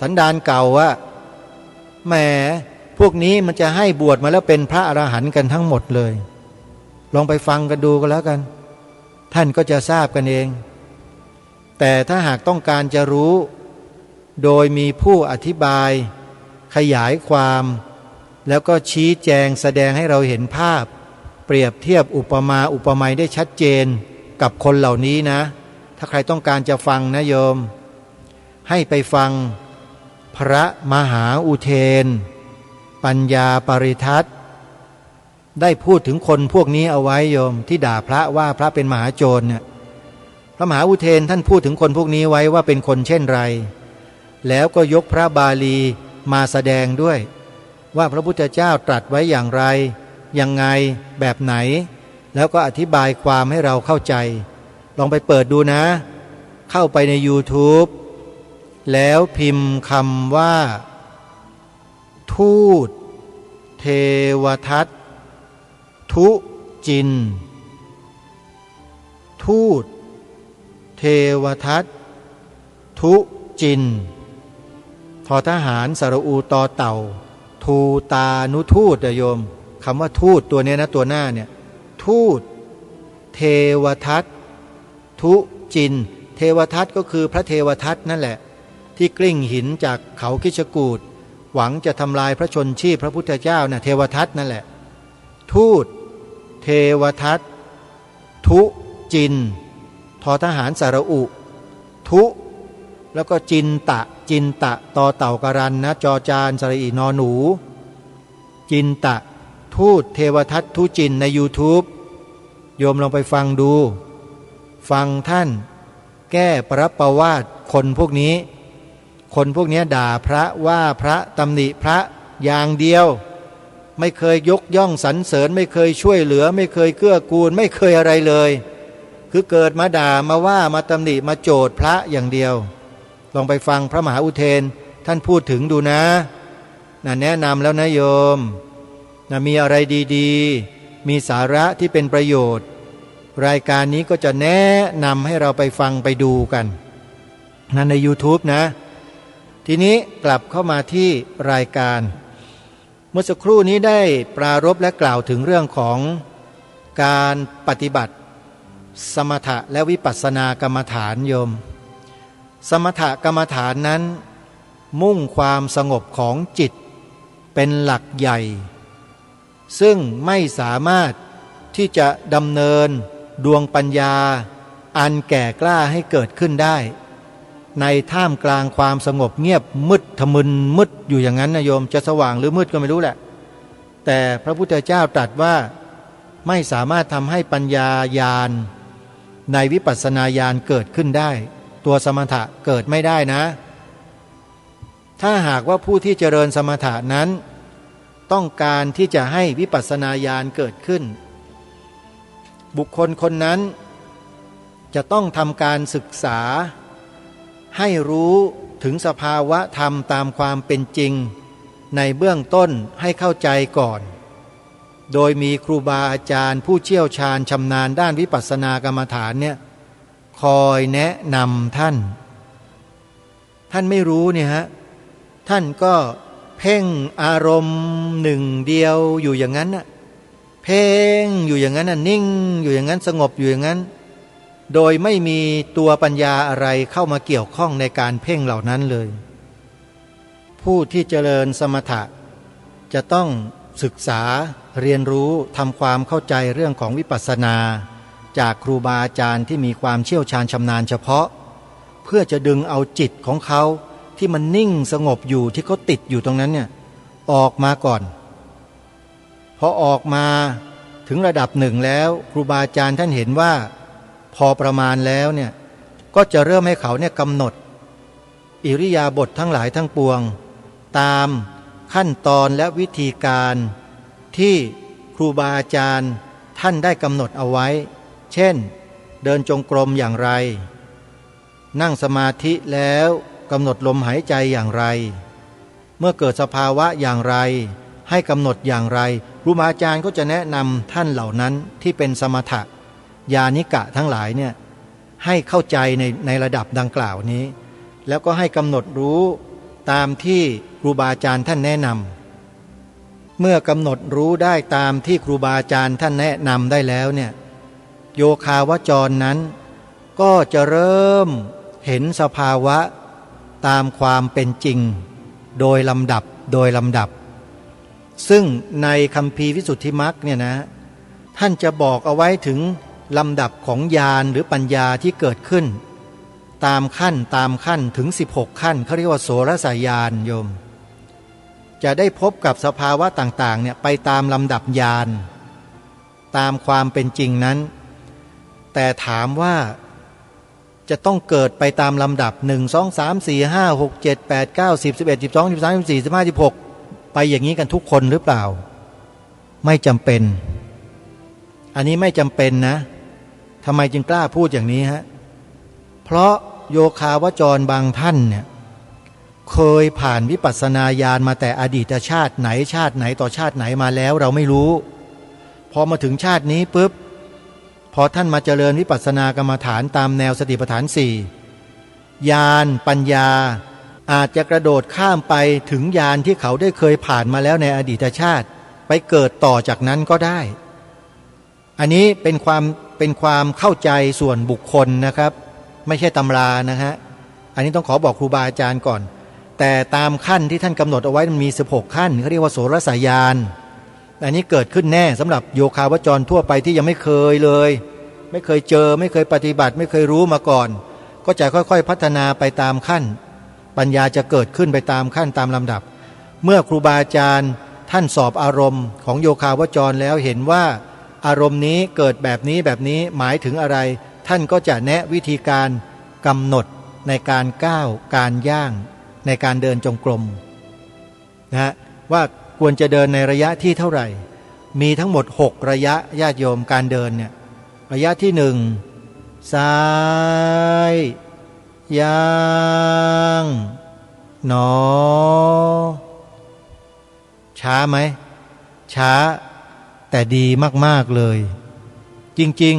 สันดานเก่าแหมพวกนี้มันจะให้บวชมาแล้วเป็นพระอรหันต์กันทั้งหมดเลยลองไปฟังกันดูก็แล้วกันท่านก็จะทราบกันเองแต่ถ้าหากต้องการจะรู้โดยมีผู้อธิบายขยายความแล้วก็ชี้แจงแสดงให้เราเห็นภาพเปรียบเทียบอุปมาอุปไมยได้ชัดเจนกับคนเหล่านี้นะถ้าใครต้องการจะฟังนะโยมให้ไปฟังพระมหาอุเทนปัญญาปริทัศน์ได้พูดถึงคนพวกนี้เอาไว้โยมที่ด่าพระว่าพระเป็นมหาโจรเนี่ยพระมหาอุเทนท่านพูดถึงคนพวกนี้ไว้ว่าเป็นคนเช่นไรแล้วก็ยกพระบาลีมาแสดงด้วยว่าพระพุทธเจ้าตรัสไว้อย่างไรยังไงแบบไหนแล้วก็อธิบายความให้เราเข้าใจลองไปเปิดดูนะเข้าไปใน YouTube แล้วพิมพ์คำว่าทูตเทวทัตทุจินทูตเทวทัตทุจินทอทหารสระอูตอเต่าทูตานุทูตโยมคำว่าทูตตัวนี้นะตัวหน้าเนี่ยทูตเทวทัตทุจินเทวทัตก็คือพระเทวทัตนั่นแหละที่กลิ้งหินจากเขาคิชกูฏ หวังจะทำลายพระชนชีพพระพุทธเจ้านะเทวทัตนั่นแหละทูตเทวทัตทุจินทอทหารสระอุทุแล้วก็จินตะต่อเต่ากรันนะจอจานสระอีนอหนูจินตะทูตเทวทัตทุจินใน YouTube โยมลองไปฟังดูฟังท่านแก้ปรับประวาทคนพวกนี้ด่าพระว่าพระตำหนิพระอย่างเดียวไม่เคยยกย่องสรรเสริญไม่เคยช่วยเหลือไม่เคยเกื้อกูลไม่เคยอะไรเลยคือเกิดมาด่ามาว่ามาตำหนิมาโจทย์พระอย่างเดียวลองไปฟังพระมหาอุเทนท่านพูดถึงดูนะแนะนำแล้วนะโยมมีอะไรดีๆมีสาระที่เป็นประโยชน์รายการนี้ก็จะแนะนำให้เราไปฟังไปดูกันนั่นใน YouTube นะทีนี้กลับเข้ามาที่รายการเมื่อสักครู่นี้ได้ปรารภและกล่าวถึงเรื่องของการปฏิบัติสมถะและวิปัสสนากรรมฐานโยมสมถกรรมฐานนั้นมุ่งความสงบของจิตเป็นหลักใหญ่ซึ่งไม่สามารถที่จะดำเนินดวงปัญญาอันแก่กล้าให้เกิดขึ้นได้ในท่ามกลางความสงบเงียบมืดทะมึนมืดอยู่อย่างนั้นนะโยมจะสว่างหรือมืดก็ไม่รู้แหละแต่พระพุทธเจ้าตรัสว่าไม่สามารถทำให้ปัญญาญาณในวิปัสสนาญาณเกิดขึ้นได้ตัวสมถะเกิดไม่ได้นะถ้าหากว่าผู้ที่เจริญสมถะนั้นต้องการที่จะให้วิปัสสนาญาณเกิดขึ้นบุคคลคนนั้นจะต้องทำการศึกษาให้รู้ถึงสภาวะธรรมตามความเป็นจริงในเบื้องต้นให้เข้าใจก่อนโดยมีครูบาอาจารย์ผู้เชี่ยวชาญชำนาญด้านวิปัสสนากรรมฐานเนี่ยคอยแนะนำท่านไม่รู้เนี่ยฮะท่านก็เพ่งอารมณ์หนึ่งเดียวอยู่อย่างนั้นน่ะเพ่งอยู่อย่างนั้นน่ะนิ่งอยู่อย่างนั้นสงบอยู่อย่างนั้นโดยไม่มีตัวปัญญาอะไรเข้ามาเกี่ยวข้องในการเพ่งเหล่านั้นเลยผู้ที่เจริญสมถะจะต้องศึกษาเรียนรู้ทำความเข้าใจเรื่องของวิปัสสนาจากครูบาอาจารย์ที่มีความเชี่ยวชาญชำนาญเฉพาะเพื่อจะดึงเอาจิตของเขาที่มันนิ่งสงบอยู่ที่เขาติดอยู่ตรงนั้นเนี่ยออกมาก่อนพอออกมาถึงระดับหนึ่งแล้วครูบาอาจารย์ท่านเห็นว่าพอประมาณแล้วเนี่ยก็จะเริ่มให้เขาเนี่ยกำหนดอิริยาบถทั้งหลายทั้งปวงตามขั้นตอนและวิธีการที่ครูบาอาจารย์ท่านได้กำหนดเอาไว้เช่นเดินจงกรมอย่างไรนั่งสมาธิแล้วกำหนดลมหายใจอย่างไรเมื่อเกิดสภาวะอย่างไรให้กำหนดอย่างไรครูบาอาจารย์ก็จะแนะนำท่านเหล่านั้นที่เป็นสมถะญาณิกะทั้งหลายเนี่ยให้เข้าใจในระดับดังกล่าวนี้แล้วก็ให้กำหนดรู้ตามที่ครูบาอาจารย์ท่านแนะนำเมื่อกำหนดรู้ได้ตามที่ครูบาอาจารย์ท่านแนะนำได้แล้วเนี่ยโยคาวจรนั้นก็จะเริ่มเห็นสภาวะตามความเป็นจริงโดยลำดับซึ่งในคัมภีร์วิสุทธิมรรคเนี่ยนะท่านจะบอกเอาไว้ถึงลำดับของญาณหรือปัญญาที่เกิดขึ้นตามขั้นถึง16ขั้นเขาเรียกว่าโสรสญาณโยมจะได้พบกับสภาวะต่างๆเนี่ยไปตามลำดับญาณตามความเป็นจริงนั้นแต่ถามว่าจะต้องเกิดไปตามลำดับ1 2 3 4 5 6 7 8 9 10 11 12 13 14 15 16ไปอย่างนี้กันทุกคนหรือเปล่าไม่จำเป็นอันนี้ไม่จำเป็นนะทำไมจึงกล้าพูดอย่างนี้ฮะเพราะโยคาวจรบางท่านเนี่ยเคยผ่านวิปัสสนาญาณมาแต่อดีตชาติไหนต่อชาติไหนมาแล้วเราไม่รู้พอมาถึงชาตินี้ปุ๊บพอท่านมาเจริญวิปัสสนากรรมฐานตามแนวสติปัฏฐาน4ญาณปัญญาอาจจะกระโดดข้ามไปถึงญาณที่เขาได้เคยผ่านมาแล้วในอดีตชาติไปเกิดต่อจากนั้นก็ได้อันนี้เป็นความเข้าใจส่วนบุคคลนะครับไม่ใช่ตำรานะฮะอันนี้ต้องขอบอกครูบาอาจารย์ก่อน แต่ตามขั้นที่ท่านกำหนดเอาไว้มันมี16ขั้นเขาเรียกว่าโสรสญาณอันนี้เกิดขึ้นแน่สำหรับโยคาวจรทั่วไปที่ยังไม่เคยเลยไม่เคยเจอไม่เคยปฏิบัติไม่เคยรู้มาก่อนก็จะค่อยๆพัฒนาไปตามขั้นปัญญาจะเกิดขึ้นไปตามขั้นตามลำดับเมื่อครูบาอาจารย์ท่านสอบอารมณ์ของโยคาวจรแล้วเห็นว่าอารมณ์นี้เกิดแบบนี้หมายถึงอะไรท่านก็จะแนะวิธีการกำหนดในการก้าวการย่างในการเดินจงกรมนะว่าควรจะเดินในระยะที่เท่าไหร่มีทั้งหมด6ระยะญาติโยมการเดินเนี่ยระยะที่1ซ้ายย่างหนอช้าไหมช้าแต่ดีมากๆเลยจริง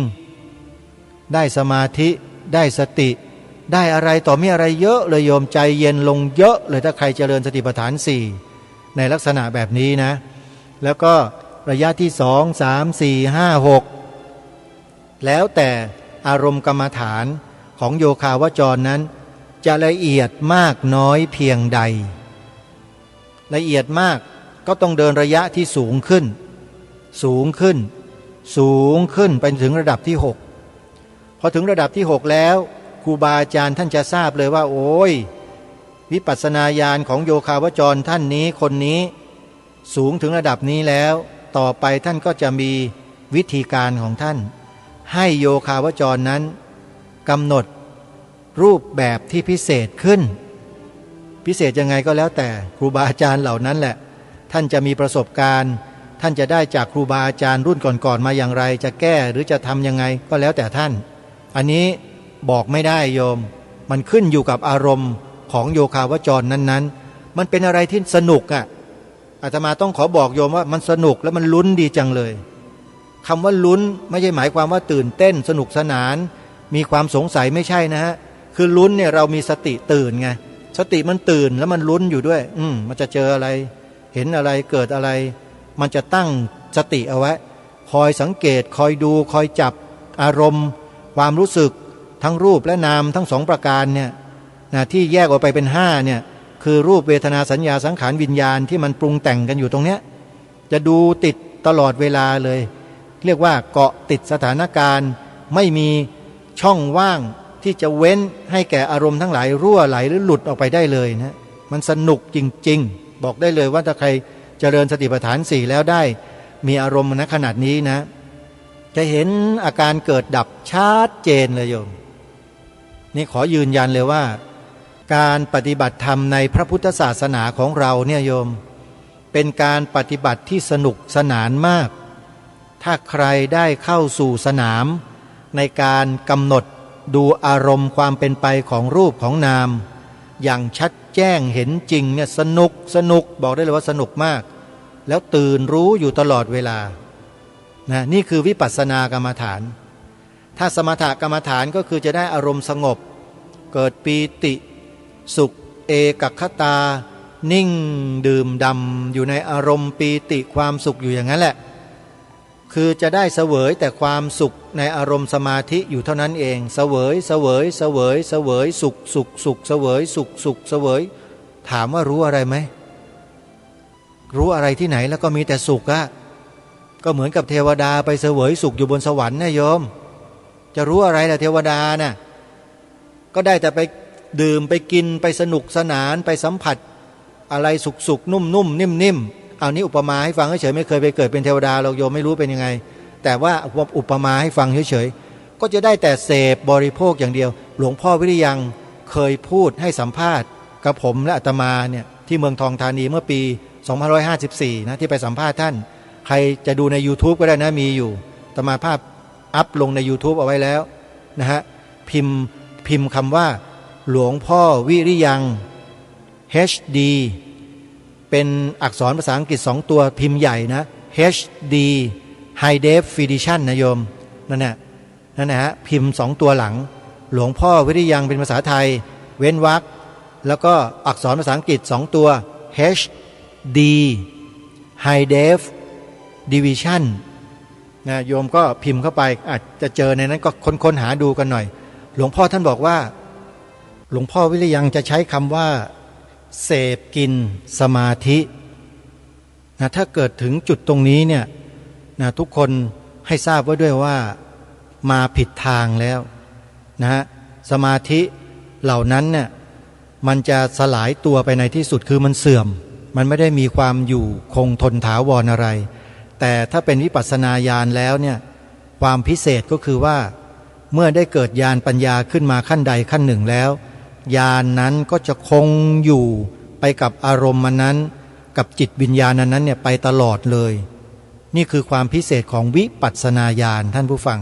ๆได้สมาธิได้สติได้อะไรต่อมีอะไรเยอะเลยโยมใจเย็นลงเยอะเลยถ้าใครเจริญสติปัฏฐาน4ในลักษณะแบบนี้นะแล้วก็ระยะที่2 3 4 5 6แล้วแต่อารมณ์กรรมฐานของโยคาวจรนั้นจะละเอียดมากน้อยเพียงใดละเอียดมากก็ต้องเดินระยะที่สูงขึ้นสูงขึ้นสูงขึ้นไปถึงระดับที่6พอถึงระดับที่6แล้วครูบาอาจารย์ท่านจะทราบเลยว่าโอ้ยวิปัสสนาญาณของโยคาวจรท่านนี้คนนี้สูงถึงระดับนี้แล้วต่อไปท่านก็จะมีวิธีการของท่านให้โยคาวจรนั้นกำหนดรูปแบบที่พิเศษขึ้นพิเศษยังไงก็แล้วแต่ครูบาอาจารย์เหล่านั้นแหละท่านจะมีประสบการณ์ท่านจะได้จากครูบาอาจารย์รุ่นก่อนๆมาอย่างไรจะแก้หรือจะทำยังไงก็แล้วแต่ท่านอันนี้บอกไม่ได้โยมมันขึ้นอยู่กับอารมณ์ของโยคาวจรนั้นๆมันเป็นอะไรที่สนุกอาตมาต้องขอบอกโยมว่ามันสนุกและมันลุ้นดีจังเลยคำว่าลุ้นไม่ใช่หมายความว่าตื่นเต้นสนุกสนานมีความสงสัยไม่ใช่นะฮะคือลุ้นเนี่ยเรามีสติตื่นไงสติมันตื่นแล้วมันลุ้นอยู่ด้วยมันจะเจออะไรเห็นอะไรเกิดอะไรมันจะตั้งสติเอาไว้คอยสังเกตคอยดูคอยจับอารมณ์ความรู้สึกทั้งรูปและนามทั้ง2ประการเนี่ยที่แยกออกไปเป็น5เนี่ยคือรูปเวทนาสัญญาสังขารวิญญาณที่มันปรุงแต่งกันอยู่ตรงเนี้ยจะดูติดตลอดเวลาเลยเรียกว่าเกาะติดสถานการณ์ไม่มีช่องว่างที่จะเว้นให้แก่อารมณ์ทั้งหลายรั่วไหลหรือหลุดออกไปได้เลยนะมันสนุกจริงๆบอกได้เลยว่าถ้าใครเจริญสติปัฏฐาน4แล้วได้มีอารมณ์ณขนาดนี้นะจะเห็นอาการเกิดดับชัดเจนเลยโยมนี่ขอยืนยันเลยว่าการปฏิบัติธรรมในพระพุทธศาสนาของเราเนี่ยโยมเป็นการปฏิบัติที่สนุกสนานมากถ้าใครได้เข้าสู่สนามในการกำหนดดูอารมณ์ความเป็นไปของรูปของนามอย่างชัดแจ้งเห็นจริงเนี่ยสนุกบอกได้เลยว่าสนุกมากแล้วตื่นรู้อยู่ตลอดเวลานี่คือวิปัสสนากรรมฐานถ้าสมถกรรมฐานก็คือจะได้อารมณ์สงบเกิดปีติสุขเอกคตานิ่งดื่มดำอยู่ในอารมณ์ปีติความสุขอยู่อย่างนั้นแหละคือจะได้เสวยแต่ความสุขในอารมณ์สมาธิอยู่เท่านั้นเองเสวยสุขเสวยสุขเสวยถามว่ารู้อะไรไหมรู้อะไรที่ไหนแล้วก็มีแต่สุขก็เหมือนกับเทวดาไปเสวยสุขอยู่บนสวรรค์นะโยมจะรู้อะไรล่ะเทวดาน่ะก็ได้แต่ไปดื่มไปกินไปสนุกสนานไปสัมผัสอะไรสุขนุ่มนิ่มเอานี้อุปมาให้ฟังเฉยๆไม่เคยไปเกิดเป็นเทวดาเราโยมไม่รู้เป็นยังไงแต่ว่าอุปมาให้ฟังเฉยๆก็จะได้แต่เสพบริโภคอย่างเดียวหลวงพ่อวิริยังเคยพูดให้สัมภาษณ์กับผมและอาตมาเนี่ยที่เมืองทองธานีเมื่อปี2554นะที่ไปสัมภาษณ์ท่านใครจะดูใน YouTube ก็ได้นะมีอยู่อาตมาภาพอัพลงใน YouTube เอาไว้แล้วนะฮะพิมพ์คำว่าหลวงพ่อวิริยัง HD เป็นอักษรภาษาอังกฤษ2ตัวพิมพ์ใหญ่นะ HD High Definition นะโยมนั่นนะฮะพิมพ์2ตัวหลังหลวงพ่อวิริยังเป็นภาษาไทยเว้นวรรคแล้วก็อักษรภาษาอังกฤษ2ตัว HD High Def Division นะโยมก็พิมพ์เข้าไปอาจจะเจอในนั้นก็ค้นหาดูกันหน่อยหลวงพ่อท่านบอกว่าหลวงพ่อวิริยังจะใช้คำว่า เสพกินสมาธินะถ้าเกิดถึงจุดตรงนี้เนี่ยนะทุกคนให้ทราบไว้ด้วยว่ามาผิดทางแล้วนะฮะสมาธิเหล่านั้นเนี่ยมันจะสลายตัวไปในที่สุดคือมันเสื่อมมันไม่ได้มีความอยู่คงทนถาวรอะไรแต่ถ้าเป็นวิปัสสนาญาณแล้วเนี่ยความพิเศษก็คือว่าเมื่อได้เกิดญาณปัญญาขึ้นมาขั้นใดขั้นหนึ่งแล้วญาณนั้นก็จะคงอยู่ไปกับอารมณ์นั้นกับจิตวิญญาณนั้นเนี่ยไปตลอดเลยนี่คือความพิเศษของวิปัสสนาญาณท่านผู้ฟัง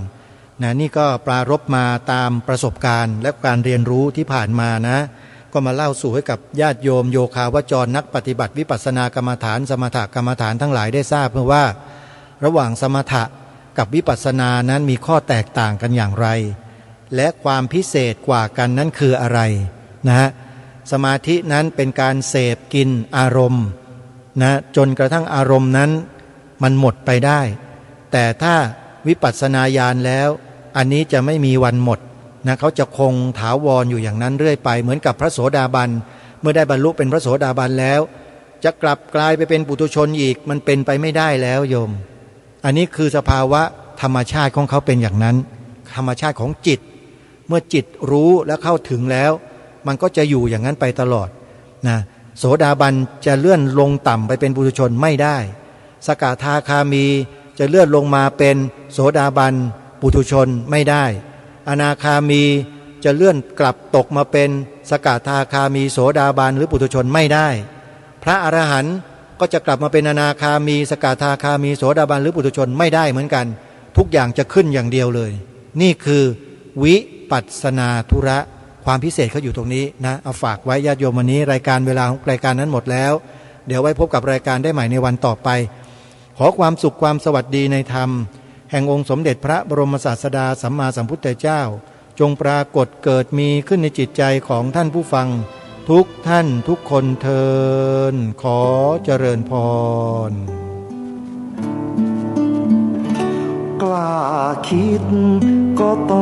นะนี่ก็ปรารภมาตามประสบการณ์และการเรียนรู้ที่ผ่านมานะก็มาเล่าสู่ให้กับญาติโยมโยคาวจรนักปฏิบัติวิปัสสนากรรมฐานสมถกรรมฐานทั้งหลายได้ทราบเพื่อว่าระหว่างสมถะกับวิปัสสนานั้นมีข้อแตกต่างกันอย่างไรและความพิเศษกว่ากันนั้นคืออะไรนะฮะสมาธินั้นเป็นการเสพกินอารมณ์นะจนกระทั่งอารมณ์นั้นมันหมดไปได้แต่ถ้าวิปัสสนาญาณแล้วอันนี้จะไม่มีวันหมดนะเขาจะคงถาวรอยู่อย่างนั้นเรื่อยไปเหมือนกับพระโสดาบันเมื่อได้บรรลุเป็นพระโสดาบันแล้วจะกลับกลายไปเป็นปุถุชนอีกมันเป็นไปไม่ได้แล้วโยมอันนี้คือสภาวะธรรมชาติของเขาเป็นอย่างนั้นธรรมชาติของจิตเมื่อจิตรู้และเข้าถึงแล้วมันก็จะอยู่อย่างนั้นไปตลอดนะโสดาบันจะเลื่อนลงต่ำไปเป็นปุถุชนไม่ได้สกทาคามีจะเลื่อนลงมาเป็นโสดาบันปุถุชนไม่ได้อนาคามีจะเลื่อนกลับตกมาเป็นสกทาคามีโสดาบันหรือปุถุชนไม่ได้พระอรหันต์ก็จะกลับมาเป็นอนาคามีสกทาคามีโสดาบันหรือปุถุชนไม่ได้เหมือนกันทุกอย่างจะขึ้นอย่างเดียวเลยนี่คือวิปัสสนาธุระความพิเศษเขาอยู่ตรงนี้นะเอาฝากไว้ญาติโยมวันนี้รายการเวลาของรายการนั้นหมดแล้วเดี๋ยวไว้พบกับรายการได้ใหม่ในวันต่อไปขอความสุขความสวัสดีในธรรมแห่งองค์สมเด็จพระบรมศาสดาสัมมาสัมพุทธเจ้าจงปรากฏเกิดมีขึ้นในจิตใจของท่านผู้ฟังทุกท่านทุกคนเทินขอเจริญพรกล้าคิดก็ต้อง